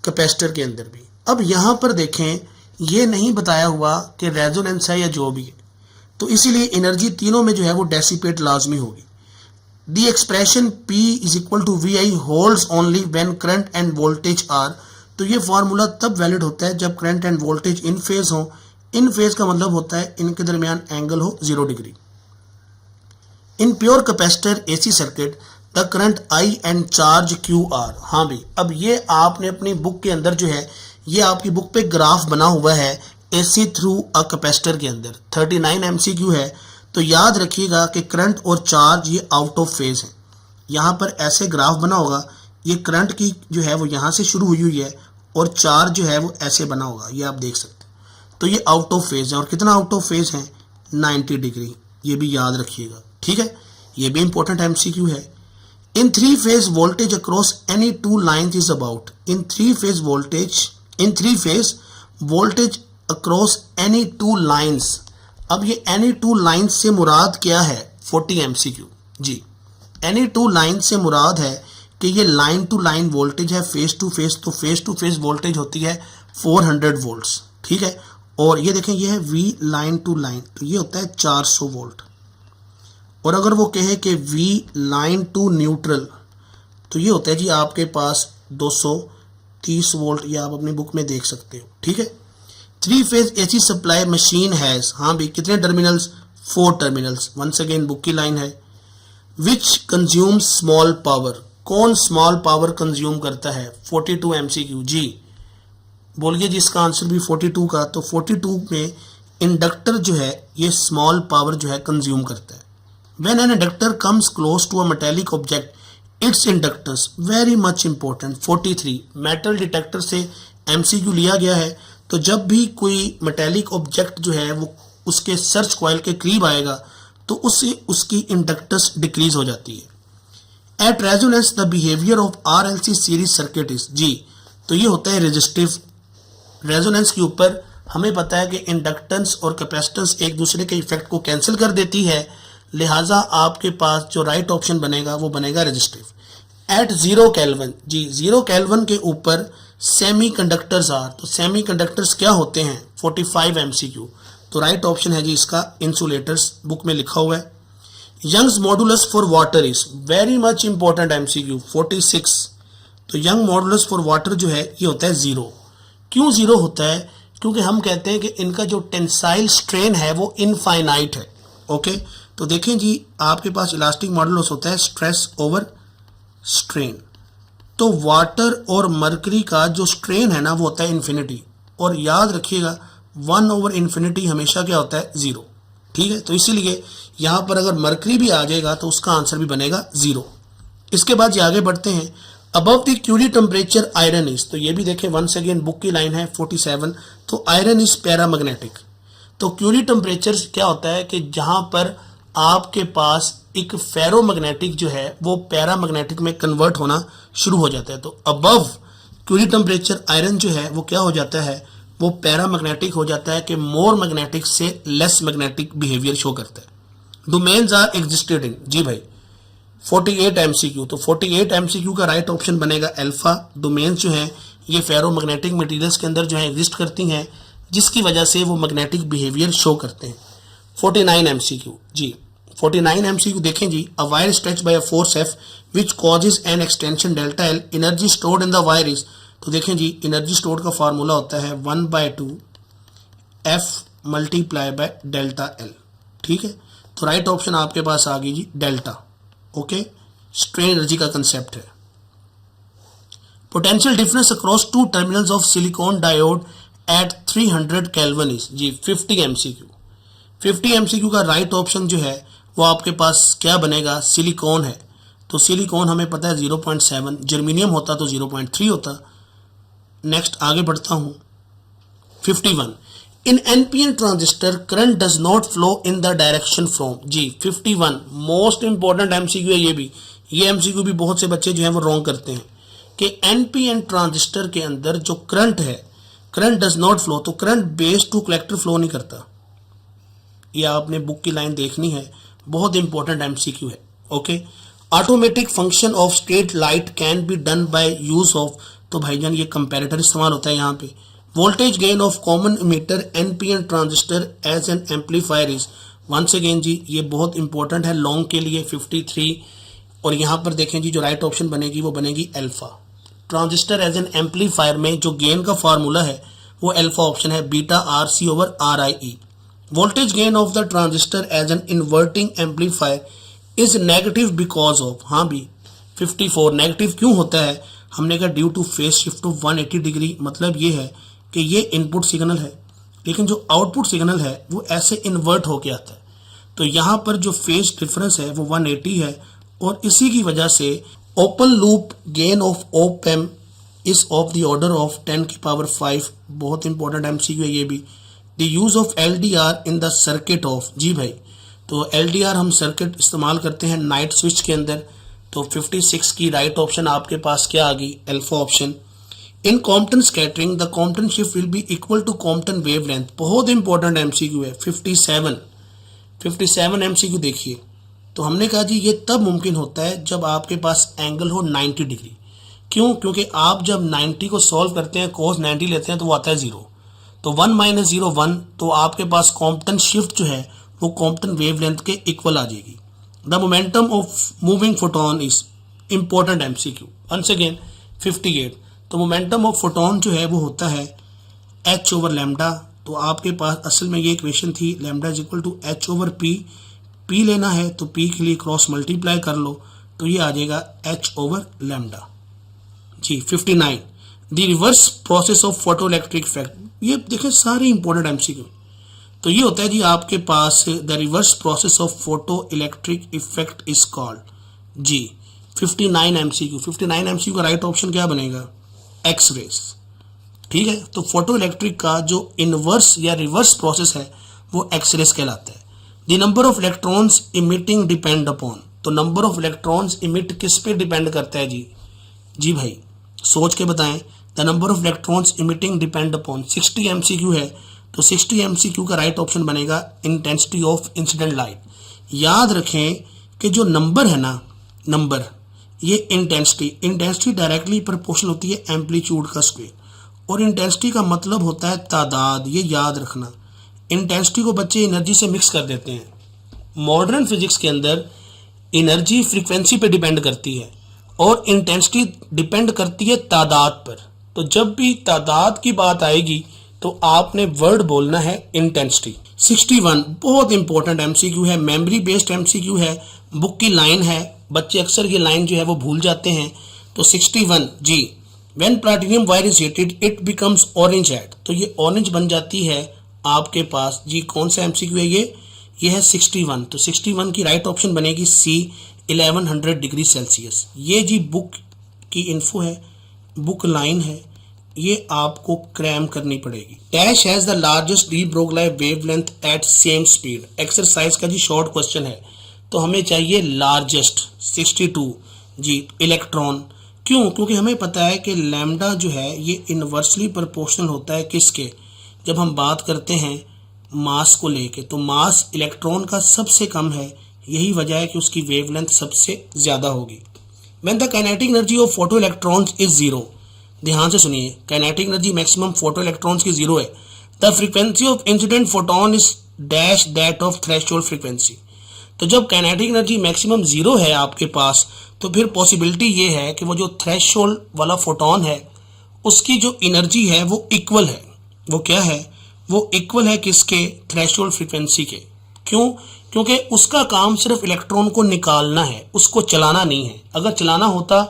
कैपेसिटर के अंदर भी। अब यहाँ पर देखें ये नहीं बताया हुआ कि रेजोनेंस है या जो भी है, तो इसीलिए एनर्जी तीनों में जो है वो डेसिपेट लाजमी होगी। The expression P is equal to VI holds only when current and voltage are, तो ये फार्मूला तब वैलिड होता है जब current and voltage in phase हो। इन फेज का मतलब होता है इनके दरमियान एंगल हो 0 degree. In pure capacitor AC circuit the current I and charge QR, हाँ भाई, अब ये आपने अपनी बुक के अंदर जो है, ये आपकी बुक पे ग्राफ बना हुआ है AC थ्रू अ कैपेसिटर के अंदर। 39 MCQ है, तो याद रखिएगा कि करंट और चार्ज ये आउट ऑफ फेज है। यहाँ पर ऐसे ग्राफ बना होगा, ये करंट की जो है वो यहाँ से शुरू हुई है और चार्ज जो है वो ऐसे बना होगा, ये आप देख सकते हैं। तो ये आउट ऑफ फेज है, और कितना आउट ऑफ फेज है 90 डिग्री, ये भी याद रखिएगा। ठीक है, ये भी इंपॉर्टेंट MCQ है। इन 3 phase voltage across any 2 lines is about, in 3 phase voltage across any 2 lines, अब ये एनी 2 लाइन्स से मुराद क्या है 40 MCQ जी। एनी 2 लाइन से मुराद है कि ये लाइन टू लाइन वोल्टेज है, फेस टू फेस, तो फेस टू फेस वोल्टेज होती है 400 वोल्ट्स। ठीक है, और ये देखें ये है V लाइन टू लाइन, तो ये होता है 400 वोल्ट। और अगर वो कहे कि V लाइन टू न्यूट्रल, तो ये होता है जी आपके पास 230 वोल्ट, ये आप अपनी बुक में देख सकते हो। ठीक है, 3 phase AC supply machine has, हाँ भाई कितने terminals 4 terminals, once again book की लाइन है। विच कंज्यूम स्मॉल पावर, कौन स्मॉल पावर कंज्यूम करता है 42 MCQ जी, बोलिए जी इसका आंसर भी 42 का, तो 42 में इंडक्टर जो है ये स्मॉल पावर जो है कंज्यूम करता है। When an inductor comes close to a metallic object its inductance, very much important 43 metal detector से MCQ लिया गया है। तो जब भी कोई मेटेलिक ऑब्जेक्ट जो है वो उसके सर्च कॉइल के करीब आएगा तो उससे उसकी इंडक्टेंस डिक्रीज हो जाती है। At resonance the behaviour of RLC series circuit is जी, तो ये होता है रेजिस्टिव। रेजोनेंस के ऊपर हमें पता है कि इंडक्टेंस और कैपेसिटेंस एक दूसरे के इफेक्ट को कैंसिल कर देती है, लिहाजा आपके पास जो राइट ऑप्शन बनेगा वो बनेगा रेजिस्टिव। एट 0 केल्विन जी, 0 केल्विन के ऊपर सेमी कंडक्टर्स आर, तो सेमी कंडक्टर्स क्या होते हैं 45 MCQ, तो राइट ऑप्शन है जी इसका इंसुलेटर्स, बुक में लिखा हुआ है। Young's modulus for water is very much important MCQ 46, तो यंग मॉडुलस फॉर वाटर जो है ये होता है 0। क्यों 0 होता है, क्योंकि हम कहते हैं कि इनका जो टेंसाइल स्ट्रेन है वो इनफाइनाइट है। ओके, तो देखें जी आपके पास इलास्टिक मॉडुलस होता है स्ट्रेस ओवर स्ट्रेन, तो वाटर और मरकरी का जो स्ट्रेन है ना वो होता है इन्फिनिटी, और याद रखिएगा 1 ओवर इन्फिनिटी हमेशा क्या होता है 0। ठीक है, तो इसीलिए यहाँ पर अगर मरकरी भी आ जाएगा तो उसका आंसर भी बनेगा 0। इसके बाद ये आगे बढ़ते हैं। Above the Curie temperature iron is, तो ये भी देखें वंस अगेन बुक की लाइन है 47, तो आयरन इज पैरामैग्नेटिक। तो क्यूरी टेम्परेचर क्या होता है कि जहाँ पर आपके पास एक फेरोमैग्नेटिक जो है वो पैरामैग्नेटिक में कन्वर्ट होना शुरू हो जाता है, तो अबव क्यूरी टेम्परेचर आयरन जो है वो क्या हो जाता है वो पैरामैग्नेटिक हो जाता है कि मोर मैग्नेटिक से लेस मैग्नेटिक बिहेवियर शो करता है। डोमेन्स आर एग्जिस्टेड इन, जी भाई 48 एमसीक्यू, तो 48 एमसीक्यू का राइट ऑप्शन बनेगा अल्फा। डोमेन्स जो हैं ये फेरोमैग्नेटिक मटेरियल्स के अंदर जो है एग्जिस्ट करती हैं, जिसकी वजह से वो मैग्नेटिक बिहेवियर शो करते हैं। 49 एमसीक्यू, जी 49 एमसीक्यू देखें जी, a wire stretch by a force F which causes an extension delta L, energy stored in the wire is, तो देखें जी एनर्जी स्टोर्ड का फार्मूला होता है 1/2 F multiply by delta L, ठीक है। तो राइट ऑप्शन आपके पास आ गई जी डेल्टा, ओके। स्ट्रेन एनर्जी का कंसेप्ट है। Potential difference across two terminals of silicon diode at 300 kelvin is, जी 50 एमसीक्यू। 50 एमसीक्यू का राइट ऑप्शन जो है वो आपके पास क्या बनेगा, सिलिकॉन है, तो सिलिकॉन हमें पता है 0.7, जर्मीनियम होता तो 0.3 होता। नेक्स्ट आगे बढ़ता हूं। 51 in NPN transistor current does not flow in the direction from, जी 51 मोस्ट इंपॉर्टेंट एमसीक्यू है। ये एमसीक्यू भी बहुत से बच्चे जो है वो रॉन्ग करते हैं कि एनपीएन ट्रांजिस्टर के अंदर जो करंट है, करंट डज नॉट फ्लो, तो current base to collector flow नहीं करता। ये आपने बुक की लाइन देखनी है, बहुत इंपॉर्टेंट एमसीक्यू है, okay. Automatic function of street light can be done by use of, तो भाईजान ये कंपैरेटर इस्तेमाल होता है यहाँ पे। Voltage gain of common emitter NPN transistor as an amplifier is, once again जी ये बहुत इंपॉर्टेंट है लॉन्ग के लिए 53, और यहाँ पर देखें जी जो राइट ऑप्शन बनेगी वो बनेगी alpha. Transistor as an amplifier में जो गेन का फार्मूला है वो अल्फा ऑप्शन है, beta R C over R I E. Voltage gain of the transistor as an inverting amplifier is negative because of, हाँ भी 54 नेगेटिव क्यों होता है, हमने कहा due to phase shift to 180 degree. मतलब ये है कि ये इनपुट सिग्नल है, लेकिन जो आउटपुट सिग्नल है वो ऐसे इन्वर्ट होके आता है, तो यहाँ पर जो फेज डिफरेंस है वो 180 है, और इसी की वजह से open loop gain of op amp is of the order of 10 की पावर 5। बहुत इंपॉर्टेंट एमसीक्यू है ये भी। The use of LDR in the circuit of, जी भाई तो एलडीआर हम सर्किट इस्तेमाल करते हैं नाइट स्विच के अंदर, तो 56 की राइट ऑप्शन आपके पास क्या आ गई, alpha option. In Compton scattering the Compton shift will be equal to Compton wavelength, बहुत इंपॉर्टेंट एमसीक्यू है। 57 एमसीक्यू देखिए, तो हमने कहा जी ये तब मुमकिन होता है जब आपके पास एंगल हो 90 डिग्री। क्यों, क्योंकि आप जब 90 को सॉल्व करते हैं, cos 90 लेते हैं तो वो आता है 0, तो 1 - 0 1, तो आपके पास कॉम्पटन शिफ्ट जो है वो कॉम्पटन वेवलेंथ के इक्वल आ जाएगी। The momentum of moving photon is important MCQ once again 58, तो मोमेंटम ऑफ फोटोन जो है वो होता है h ओवर लैम्डा। तो आपके पास असल में ये इक्वेशन थी lambda is equal to h over p, p लेना है तो p के लिए क्रॉस मल्टीप्लाई कर लो, तो ये आ जाएगा h ओवर लैम्डा, जी 59 the reverse process of photo electric effect, ये देखें सारे इंपॉर्टेंट एमसीक्यू। तो ये होता है जी आपके पास the reverse process of photo electric effect is called, जी 59 एमसीक्यू। 59 एमसीक्यू का राइट ऑप्शन क्या बनेगा, एक्स रेस, ठीक है। तो फोटो इलेक्ट्रिक का जो इनवर्स या रिवर्स प्रोसेस है वो एक्स रेस कहलाता है। The number of electrons emitting depend upon, तो नंबर ऑफ इलेक्ट्रॉन्स इमिट किस पे डिपेंड करता है जी भाई सोच के बताएं। The number of electrons emitting depend upon 60 MCQ है, तो 60 एमसीक्यू का राइट ऑप्शन बनेगा इंटेंसिटी ऑफ इंसिडेंट लाइट। याद रखें कि जो नंबर है ना, नंबर ये इंटेंसिटी डायरेक्टली प्रोपोर्शनल होती है एम्पलीट्यूड का स्क्वायर, और इंटेंसिटी का मतलब होता है तादाद, ये याद रखना। इंटेंसिटी को बच्चे एनर्जी से मिक्स कर देते हैं। मॉडर्न फिजिक्स के अंदर एनर्जी फ्रीक्वेंसी पे डिपेंड करती है और इंटेंसिटी डिपेंड करती है तादाद पर। तो जब भी तादाद की बात आएगी तो आपने वर्ड बोलना है इंटेंसिटी। 61 बहुत इंपॉर्टेंट एमसीक्यू है, मेमोरी बेस्ड एमसीक्यू है, बुक की लाइन है, बच्चे अक्सर ये लाइन जो है वो भूल जाते हैं। तो 61 जी, when platinum wire is heated it becomes orange at, तो ये ऑरेंज बन जाती है आपके पास जी। कौन सा एमसीक्यू है ये है 61। तो 61 की राइट ऑप्शन बनेगी सी 1100 डिग्री सेल्सियस। ये जी बुक की इन्फो है, बुक लाइन है, ये आपको क्रैम करनी पड़ेगी। Dash has the largest de Broglie wavelength at same speed, exercise का जी शॉर्ट क्वेश्चन है, तो हमें चाहिए लार्जेस्ट 62 जी इलेक्ट्रॉन। क्यों, क्योंकि हमें पता है कि लैम्डा जो है ये इनवर्सली प्रोपोर्शनल होता है किसके, जब हम बात करते हैं मास को लेके, तो मास इलेक्ट्रॉन का सबसे कम है, यही वजह है कि उसकी वेवलेंथ सबसे ज़्यादा होगी। When the kinetic energy of photoelectrons is zero, ध्यान से सुनिए, kinetic energy maximum photo electrons की जीरो है। The frequency of incident photon is dash that of threshold frequency. तो जब काइनेटिक एनर्जी मैक्सिमम जीरो है आपके पास, तो फिर पॉसिबिलिटी ये है कि वो जो थ्रेशोल्ड वाला फोटोन है उसकी जो एनर्जी है वो इक्वल है। वो क्या है? वो इक्वल है किसके? थ्रेशोल्ड फ्रीक्वेंसी के। क्यों? क्योंकि उसका काम सिर्फ इलेक्ट्रॉन को निकालना है, उसको चलाना नहीं है। अगर चलाना होता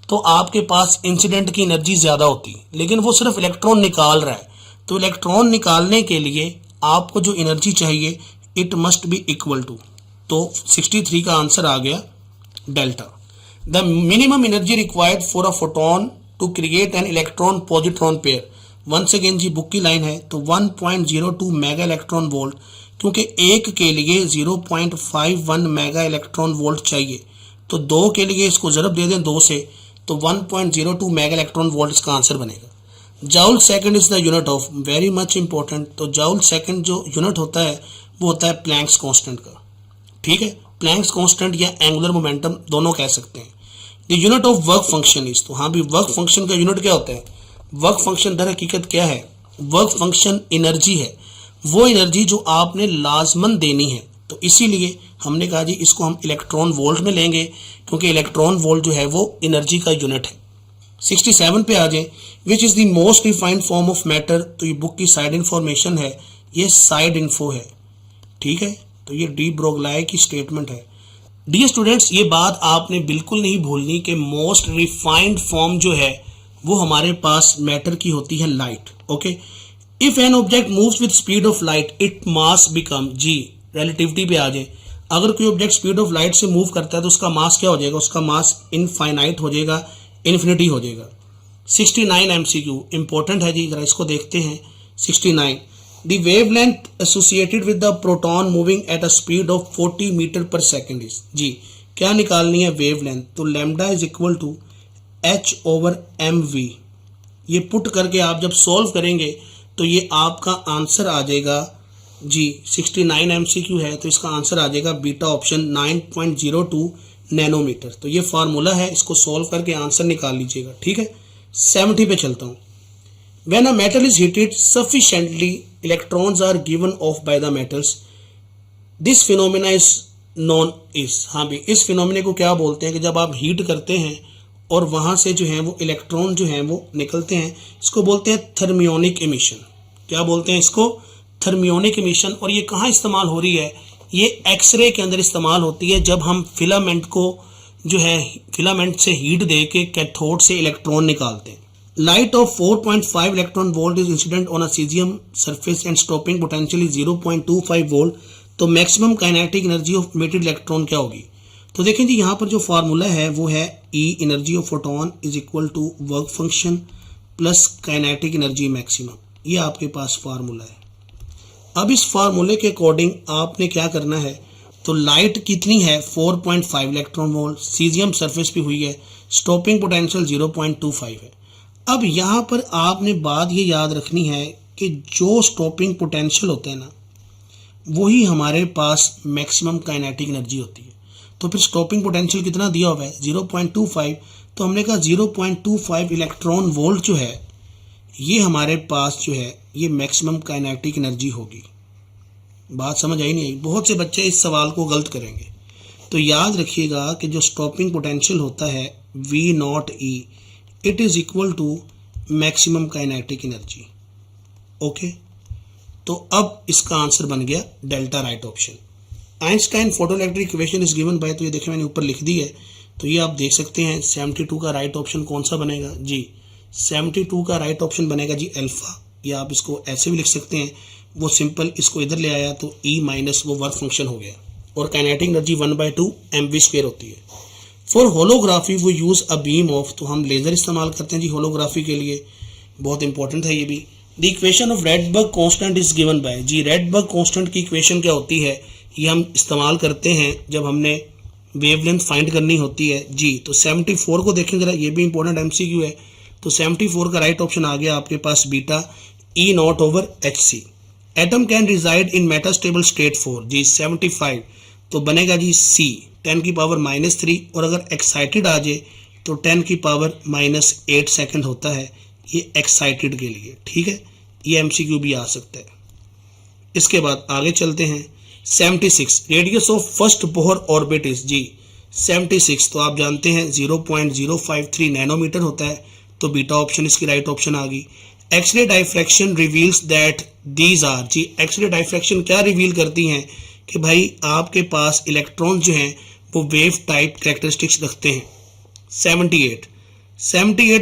तो आपके पास इंसिडेंट की एनर्जी ज़्यादा होती, लेकिन वो सिर्फ इलेक्ट्रॉन निकाल रहा है। तो इलेक्ट्रॉन निकालने के लिए आपको जो एनर्जी चाहिए it must be equal to, तो 63 का आंसर आ गया delta. The minimum energy required for a photon to create an electron positron pair, once again जी बुक की लाइन है, तो 1.02 मेगा इलेक्ट्रॉन वोल्ट, क्योंकि एक के लिए 0.51 मेगा इलेक्ट्रॉन वोल्ट चाहिए, तो दो के लिए इसको ज़रब दे दें 2 से, तो 1.02 मेगा इलेक्ट्रॉन वोल्ट इसका आंसर बनेगा। Joule second is the unit of, very much important. तो जाउल सेकंड जो यूनिट होता है वो होता है प्लैंक्स कांस्टेंट का, ठीक है। प्लैंक्स कांस्टेंट या एंगुलर मोमेंटम दोनों कह सकते हैं। The unit of work function is, तो हाँ भी वर्क फंक्शन का यूनिट क्या होता है? वर्क फंक्शन दर हकीकत क्या है? वर्क फंक्शन एनर्जी है, वो एनर्जी जो आपने लाजमन देनी है। तो इसीलिए हमने कहा जी इसको हम इलेक्ट्रॉन वोल्ट में लेंगे, क्योंकि इलेक्ट्रॉन वोल्ट जो है वो एनर्जी का यूनिट है। 67 पे आ जाए, which is the most refined form of matter. तो ये बुक की साइड इन्फॉर्मेशन है, ये साइड इन्फो है, ठीक है। तो ये डी ब्रोगलाय की स्टेटमेंट है। डियर स्टूडेंट्स, ये बात आपने बिल्कुल नहीं भूलनी कि मोस्ट रिफाइंड फॉर्म जो है वो हमारे पास मैटर की होती है light, okay. If an object moves with speed of light it mass become, जी रिलेटिविटी पे आ जाए, अगर कोई ऑब्जेक्ट स्पीड ऑफ लाइट से मूव करता है तो उसका मास क्या हो जाएगा? उसका मास इनफाइनाइट हो जाएगा, इन्फिनिटी हो जाएगा। 69 MCQ इंपॉर्टेंट है जी, जरा इसको देखते हैं। 69, the wavelength associated with the proton moving at a speed of 40 metre per second is, जी क्या निकालनी है? वेवलेंथ। तो lambda is equal to h/mv। ये पुट करके आप जब सॉल्व करेंगे तो ये आपका आंसर आ जाएगा जी, 69 MCQ है तो इसका आंसर आ जाएगा बीटा ऑप्शन 9.02 नैनोमीटर। तो ये फार्मूला है, इसको सॉल्व करके आंसर निकाल लीजिएगा, ठीक है। 70 पे चलता हूँ। When a metal is heated sufficiently, electrons are given off by the metals. This phenomena is known as, हाँ भी इस फिनोमिना को क्या बोलते हैं कि जब आप हीट करते हैं और वहाँ से जो है वो इलेक्ट्रॉन जो हैं वो निकलते हैं, इसको बोलते हैं थर्मियोनिक एमिशन। क्या बोलते हैं इसको? Thermionic emission. और ये कहाँ इस्तेमाल हो रही है? ये एक्सरे के अंदर इस्तेमाल होती है, जब हम फिलामेंट को जो है फिलामेंट से हीट दे के कैथोड से इलेक्ट्रॉन निकालते हैं। Light of 4.5 electron volt is incident on a caesium surface and stopping potential is 0.25 volt. तो maximum kinetic energy of emitted electron क्या होगी? तो देखें जी, यहाँ पर जो फार्मूला है वो है E energy of photon is equal to work function plus kinetic energy maximum. ये आपके पास फार्मूला है। अब इस फार्मूले के अकॉर्डिंग आपने क्या करना है? तो लाइट कितनी है? 4.5 इलेक्ट्रॉन वोल्ट, सीजियम सरफेस पे हुई है, स्टॉपिंग पोटेंशियल 0.25 है। अब यहाँ पर आपने बात ये याद रखनी है कि जो स्टॉपिंग पोटेंशियल होता है ना, वही हमारे पास मैक्सिमम काइनेटिक एनर्जी होती है। तो फिर स्टॉपिंग पोटेंशियल कितना दिया हुआ है? 0.25। तो हमने कहा 0.25 इलेक्ट्रॉन वोल्ट जो है ये हमारे पास जो है ये मैक्सिमम काइनेटिक एनर्जी होगी। बात समझ आई नहीं आई? बहुत से बच्चे इस सवाल को गलत करेंगे। तो याद रखिएगा कि जो स्टॉपिंग पोटेंशियल होता है V0E, it is equal to maximum kinetic energy, okay. तो अब इसका आंसर बन गया delta, right option. Einstein photoelectric equation is given by, तो ये देखिए मैंने ऊपर लिख दी है, तो ये आप देख सकते हैं। 72 का राइट ऑप्शन कौन सा बनेगा जी? 72 का राइट ऑप्शन बनेगा जी अल्फा, या आप इसको ऐसे भी लिख सकते हैं। वो सिंपल इसको इधर ले आया तो E माइनस वो वर्क फंक्शन हो गया, और काइनेटिक एनर्जी 1/2 mv² होती है। फॉर होलोग्राफी वो यूज़ अ बीम ऑफ, तो हम लेज़र इस्तेमाल करते हैं जी होलोग्राफी के लिए, बहुत इंपॉर्टेंट है ये भी। The equation of Rydberg constant is given by, जी रेडबर्ग कांस्टेंट की इक्वेशन क्या होती है? ये हम इस्तेमाल करते हैं जब हमने वेवलेंथ फाइंड करनी होती है जी। तो 74 को देखें जरा, ये भी इंपॉर्टेंट MCQ है। तो 74 का राइट ऑप्शन आ गया आपके पास beta. E not over HC। Atom can reside in metastable state 4 जी 75, तो बनेगा जी C 10 की पावर -3, और अगर एक्साइटेड आ जाए तो 10 की पावर -8 सेकंड होता है ये एक्साइटेड के लिए, ठीक है। ये MCQ भी आ सकता है। इसके बाद आगे चलते हैं। 76 radius of first Bohr orbit is जी 76, तो आप जानते हैं 0.053 नैनोमीटर होता है, तो बीटा ऑप्शन इसकी राइट ऑप्शन आ गई। X ray diffraction reveals that these are जी, एक्सरे डाइफ्रैक्शन क्या रिवील करती हैं कि भाई आपके पास इलेक्ट्रॉन जो हैं वो वेव टाइप कैरेक्टरिस्टिक्स रखते हैं। 78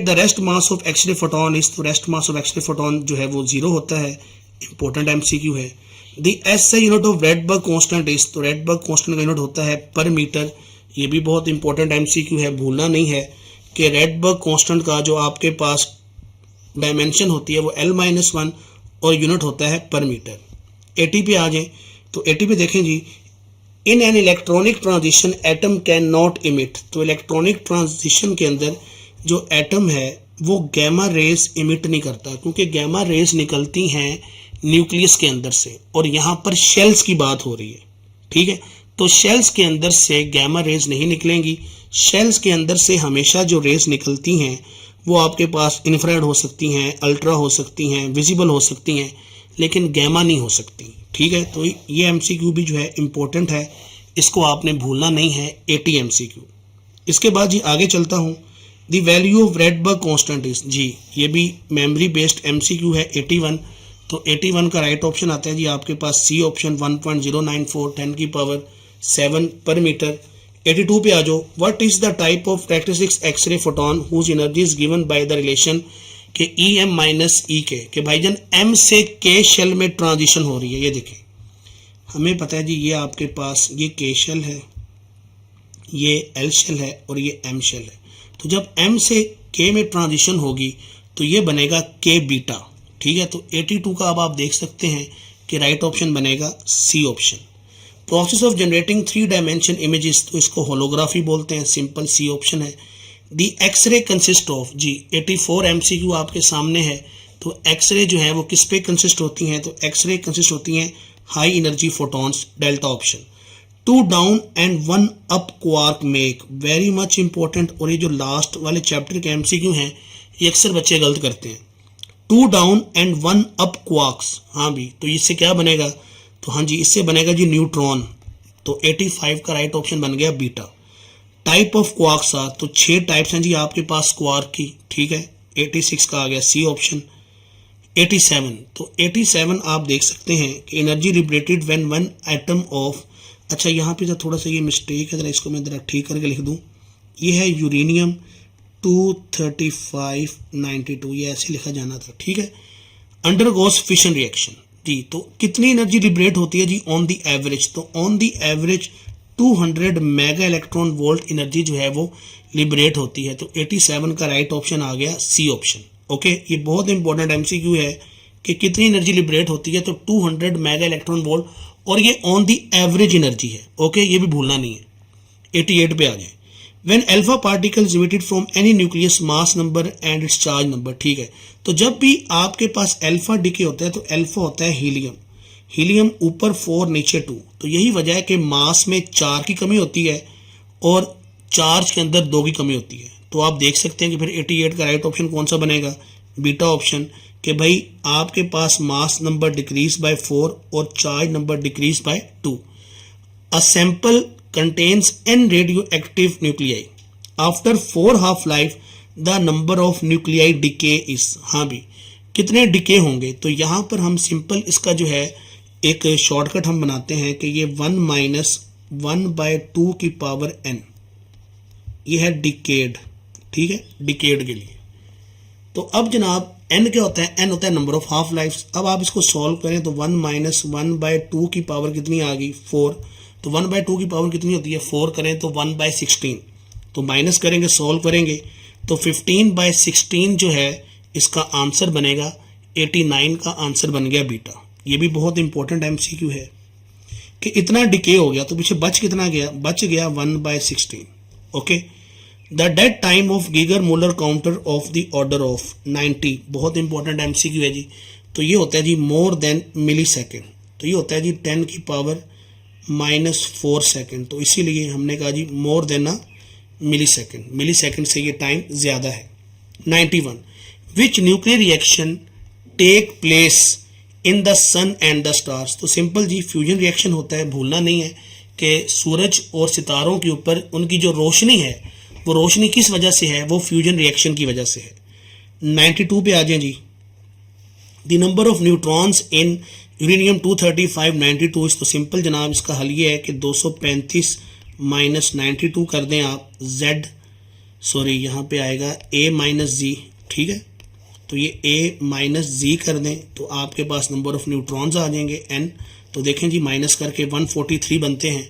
the rest mass of X ray photon is, तो rest mass of X ray photon जो है वो 0 होता है, इंपॉर्टेंट MCQ है। The SI unit of Rydberg constant is, तो रेडबर्ग कांस्टेंट का यूनिट होता है पर मीटर, ये भी बहुत इंपॉर्टेंट MCQ है, भूलना नहीं है कि रेडबर्ग कांस्टेंट का जो आपके पास डायमेंशन होती है वो L-1 और यूनिट होता है पर मीटर। 80 पे आ जाए, तो 80 पे देखें जी, in an electronic transition atom can not emit, तो इलेक्ट्रॉनिक ट्रांजिशन के अंदर जो एटम है वो गैमा रेज इमिट नहीं करता, क्योंकि गैमा रेज निकलती हैं न्यूक्लियस के अंदर से, और यहाँ पर शेल्स की बात हो रही है, ठीक है। तो शेल्स के अंदर से गैमा रेज नहीं निकलेंगी, शेल्स के अंदर से हमेशा जो रेज निकलती हैं वो आपके पास इंफ्रारेड हो सकती हैं, अल्ट्रा हो सकती हैं, विजिबल हो सकती हैं, लेकिन गैमा नहीं हो सकती, ठीक है। तो ये MCQ भी जो है इम्पोर्टेंट है, इसको आपने भूलना नहीं है, 80 MCQ। इसके बाद जी आगे चलता हूँ। The value of Rydberg constant is जी, ये भी मेमोरी बेस्ड MCQ है, 81, तो 81 का राइट ऑप्शन आता है जी आपके पास C ऑप्शन 1.094 10 की पावर 7 पर मीटर। 82 पे आ जाओ। What is the type of characteristics X ray photon whose energy is given by the relation K EM minus E K, कि भाईजान M से K शेल में ट्रांजिशन हो रही है। ये देखें, हमें पता है जी ये आपके पास ये K शेल है, ये L शेल है और ये M शेल है। तो जब M से K में ट्रांजिशन होगी तो ये बनेगा K बीटा, ठीक है। तो 82 का अब आप देख सकते हैं कि राइट ऑप्शन बनेगा C option. Process of generating 3 dimension images, तो इसको होलोग्राफी बोलते हैं, सिंपल C ऑप्शन है। दी एक्सरे कंसिस्ट ऑफ जी 84 MCQ आपके सामने है। तो एक्सरे जो है वो किस पे कंसिस्ट होती हैं, तो एक्सरे कंसिस्ट होती हैं high energy photons, delta option. 2 down and 1 up quark make, very much important. और ये जो लास्ट वाले चैप्टर के MCQ हैं ये अक्सर बच्चे गलत करते हैं। 2 डाउन एंड 1 अप क्वार्क्स, हाँ भी, तो इससे क्या बनेगा, तो हाँ जी इससे बनेगा जी न्यूट्रॉन। तो 85 का राइट ऑप्शन बन गया beta. Type of quarks are, तो 6 टाइप्स हैं जी आपके पास क्वार्क की, ठीक है। 86 का आ गया C ऑप्शन। 87, तो 87 आप देख सकते हैं कि energy liberated when 1 atom of, अच्छा यहाँ पे थोड़ा सा ये मिस्टेक है, जरा इसको मैं जरा ठीक करके लिख दूँ। ये है यूरेनियम 23592, ये ऐसे लिखा जाना था, ठीक है। अंडरगोस फिशन रिएक्शन जी, तो कितनी एनर्जी लिबरेट होती है जी ऑन दी एवरेज, तो on the average 200 mega electron volt energy जो है वो लिबरेट होती है। तो 87 का राइट ऑप्शन आ गया C ऑप्शन। ओके, ये बहुत इंपॉर्टेंट MCQ है कि कितनी एनर्जी लिबरेट होती है, तो 200 मेगा इलेक्ट्रॉन वोल्ट, और ये ऑन दी एवरेज एनर्जी है। ओके, ये भी भूलना नहीं है। 88 पे आ जाए। When alpha particles emitted from any nucleus mass number and its charge number, ठीक है। तो जब भी आपके पास अल्फा डिके होता है तो अल्फा होता है हीलियम, हीलियम ऊपर 4 नीचे 2, तो यही वजह है कि मास में 4 की कमी होती है और चार्ज के अंदर 2 की कमी होती है। तो आप देख सकते हैं कि फिर 88 का राइट ऑप्शन कौन सा बनेगा, बीटा ऑप्शन, कि भाई आपके पास मास नंबर डिक्रीज बाय 4 और charge number decrease by 2। A sample contains n radioactive nuclei. After 4 half-life, the number of nuclei decay is, हाँ भी, कितने डिके होंगे, तो यहाँ पर हम सिंपल इसका जो है एक शॉर्टकट हम बनाते हैं कि ये 1 माइनस 1/2 की पावर n, ये है डिकेड, ठीक है, डिकेड के लिए। तो अब जनाब n क्या होता है, n होता है नंबर ऑफ हाफ लाइफ। अब आप इसको सॉल्व करें तो 1 माइनस 1/2 की पावर कितनी आ गई, 4, तो 1/2 की पावर कितनी होती है, 4 करें तो 1/16, तो माइनस करेंगे, सॉल्व करेंगे तो 15/16 जो है इसका आंसर बनेगा 89 का आंसर बन गया बीटा। ये भी बहुत इंपॉर्टेंट MCQ है कि इतना डिके हो गया तो पीछे बच कितना गया, बच गया 1/16। Okay, the dead time of Geiger molar counter of the order of 90, बहुत इंपॉर्टेंट MCQ है जी। तो ये होता है जी मोर देन मिली सेकेंड, तो ये होता है जी 10 की पावर -4 सेकेंड, तो इसीलिए हमने कहा जी मोर देन अ मिली सेकेंड से ये टाइम ज़्यादा है। 91 which nuclear reaction take place in the sun and the stars, तो सिंपल जी फ्यूजन रिएक्शन होता है, भूलना नहीं है कि सूरज और सितारों के ऊपर उनकी जो रोशनी है वो रोशनी किस वजह से है, वो फ्यूजन रिएक्शन की वजह से है। 92 पे आ जाए जी, the number of neutrons in uranium 235 92, तो सिंपल जनाब इसका हल ये है कि 235 माइनस 92 कर दें आप, यहाँ पे आएगा a माइनस जी, ठीक है, तो ये a माइनस जी कर दें तो आपके पास नंबर ऑफ न्यूट्रॉन्स आ जाएंगे n, तो देखें जी माइनस करके 143 बनते हैं,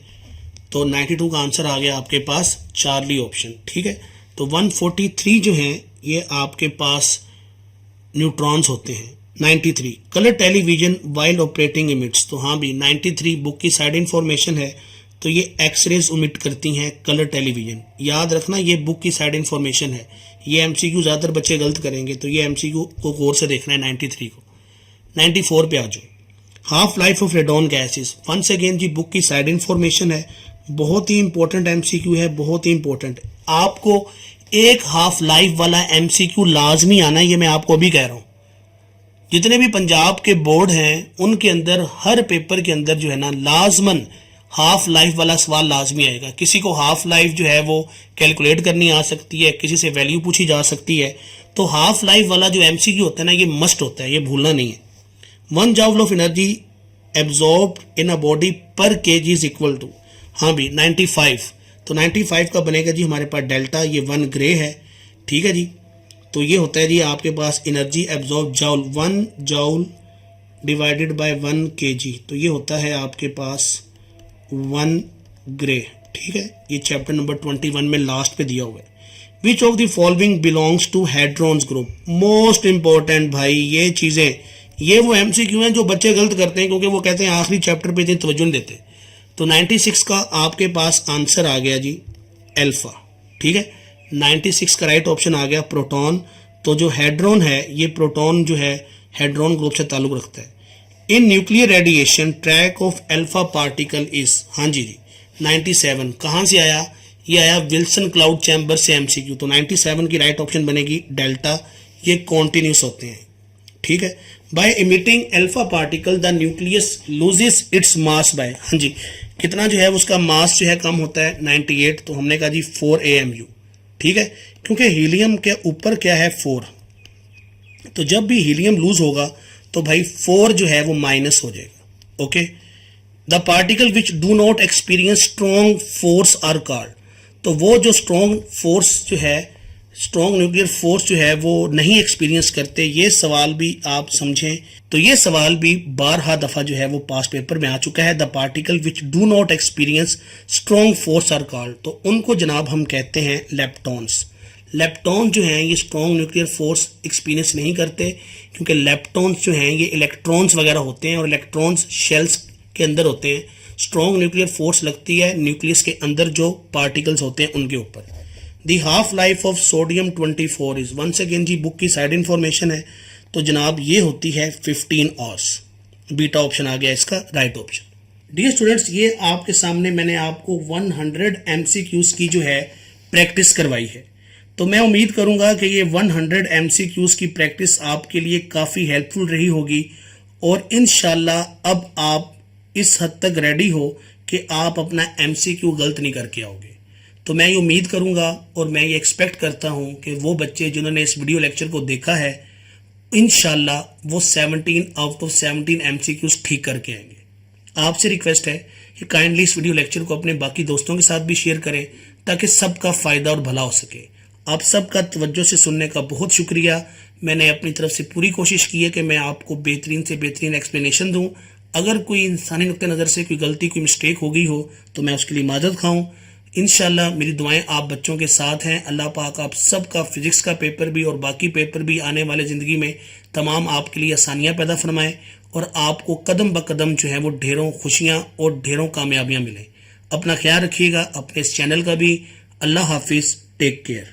तो 92 का आंसर आ गया आपके पास चार्ली ऑप्शन, ठीक है। तो 143 जो हैं ये आपके पास न्यूट्रॉन्स होते हैं। 93 colour television while operating emits, तो हाँ भी 93 बुक की साइड इंफॉर्मेशन है, तो ये एक्सरेज उमिट करती हैं कलर टेलीविजन, याद रखना ये बुक की साइड इंफॉर्मेशन है, ये एमसीक्यू ज़्यादातर बच्चे गलत करेंगे, तो ये एमसीक्यू को गौर से देखना है 93 को। 94 पे आ जाओ, half life of radon gases, once again जी बुक की साइड इंफॉर्मेशन है, बहुत ही इंपॉर्टेंट एमसीक्यू है, बहुत ही इंपॉर्टेंट, आपको एक हाफ लाइफ वाला एमसीक्यू लाजमी आना है, ये मैं आपको अभी कह रहा हूँ। जितने भी पंजाब के बोर्ड हैं उनके अंदर हर पेपर के अंदर जो है ना लाजमन हाफ लाइफ वाला सवाल लाजमी आएगा। किसी को हाफ लाइफ जो है वो कैलकुलेट करनी आ सकती है, किसी से वैल्यू पूछी जा सकती है, तो हाफ लाइफ वाला जो एमसीक्यू होता है ना ये मस्ट होता है, ये भूलना नहीं है। 1 joule of energy absorbed in a body पर केजी इज इक्वल टू, हाँ भी 95, तो 95 का बनेगा जी हमारे पास डेल्टा, ये 1 ग्रे है, ठीक है जी, तो ये होता है जी आपके पास energy absorb joule, 1 joule divided by 1 KG, तो ये होता है आपके पास 1 ग्रे, ठीक है, ये चैप्टर नंबर 21 में लास्ट पे दिया हुआ है। Which of the following belongs to hadrons group, most important भाई ये चीज़ें, ये वो एमसीक्यू हैं जो बच्चे गलत करते हैं क्योंकि वो कहते हैं आखिरी चैप्टर पे इतनी तवज्जो नहीं देते। तो 96 का आपके पास आंसर आ गया जी अल्फा, ठीक है, 96 का राइट ऑप्शन आ गया प्रोटॉन, तो जो हेड्रॉन है ये प्रोटॉन जो है हेड्रॉन ग्रुप से ताल्लुक रखता है। In nuclear radiation track of alpha particle is, हाँ जी 97 कहाँ से आया, ये आया विल्सन क्लाउड चैम्बर से एमसीक्यू, तो 97 की राइट ऑप्शन बनेगी डेल्टा, ये कॉन्टिन्यूस होते हैं, ठीक है। By emitting alpha particle the nucleus loses its mass by, हाँ जी कितना जो है उसका मास जो है कम होता है 98, तो हमने कहा जी 4 AMU, ठीक है, क्योंकि हीलियम के ऊपर क्या है 4, तो जब भी हीलियम लूज होगा तो भाई 4 जो है वो माइनस हो जाएगा, okay. The particle which do not experience strong force are called, तो वो जो स्ट्रॉन्ग फोर्स जो है, स्ट्रॉन्ग न्यूक्लियर फोर्स जो है वो नहीं एक्सपीरियंस करते, ये सवाल भी आप समझें, तो ये सवाल भी 12 दफ़ा जो है वो पास पेपर में आ चुका है। The particle which do not experience strong force are called, तो उनको जनाब हम कहते हैं लेप्टॉन्स। लेप्टॉन जो हैं ये स्ट्रॉन्ग न्यूक्लियर फोर्स एक्सपीरियंस नहीं करते क्योंकि लेप्टॉन्स जो हैं ये इलेक्ट्रॉन्स वगैरह होते हैं और इलेक्ट्रॉन्स शेल्स के अंदर होते हैं। स्ट्रॉन्ग न्यूक्लियर फोर्स लगती है न्यूक्लियस के अंदर जो पार्टिकल्स होते हैं उनके ऊपर। The half life of sodium 24 is, once again जी बुक की साइड इंफॉर्मेशन है, तो जनाब ये होती है 15 आवर्स, बीटा ऑप्शन आ गया इसका राइट ऑप्शन। डियर स्टूडेंट्स, ये आपके सामने मैंने आपको 100 MCQs की जो है प्रैक्टिस करवाई है, तो मैं उम्मीद करूंगा कि ये 100 MCQs की प्रैक्टिस आपके लिए काफ़ी हेल्पफुल रही होगी और इंशाल्लाह अब आप इस हद तक रेडी हो कि आप अपना MCQ गलत नहीं करके आओगे। तो मैं ये उम्मीद करूंगा और मैं ये एक्सपेक्ट करता हूं कि वो बच्चे जिन्होंने इस वीडियो लेक्चर को देखा है इंशाल्लाह वो 17 आउट ऑफ 17 MCQs ठीक करके आएंगे। आपसे रिक्वेस्ट है कि काइंडली इस वीडियो लेक्चर को अपने बाकी दोस्तों के साथ भी शेयर करें ताकि सबका फ़ायदा और भला हो सके। आप सबका तवज्जो से सुनने का बहुत शुक्रिया। मैंने अपनी तरफ से पूरी कोशिश की है कि मैं आपको बेहतरीन से बेहतरीन एक्सप्लेनेशन दूं। अगर कोई इंसानी नुक्ते नज़र से कोई गलती, कोई मिस्टेक हो गई हो तो मैं उसके लिए माजरत खाऊं। इंशाल्लाह मेरी दुआएं आप बच्चों के साथ हैं। अल्लाह पाक आप सबका फिजिक्स का पेपर भी और बाकी पेपर भी आने वाले ज़िंदगी में तमाम आपके लिए आसानियाँ पैदा फरमाएँ और आपको कदम ब कदम जो है वो ढेरों खुशियाँ और ढेरों कामयाबियाँ मिलें। अपना ख्याल रखिएगा, अपने इस चैनल का भी। अल्लाह हाफिज़, टेक केयर।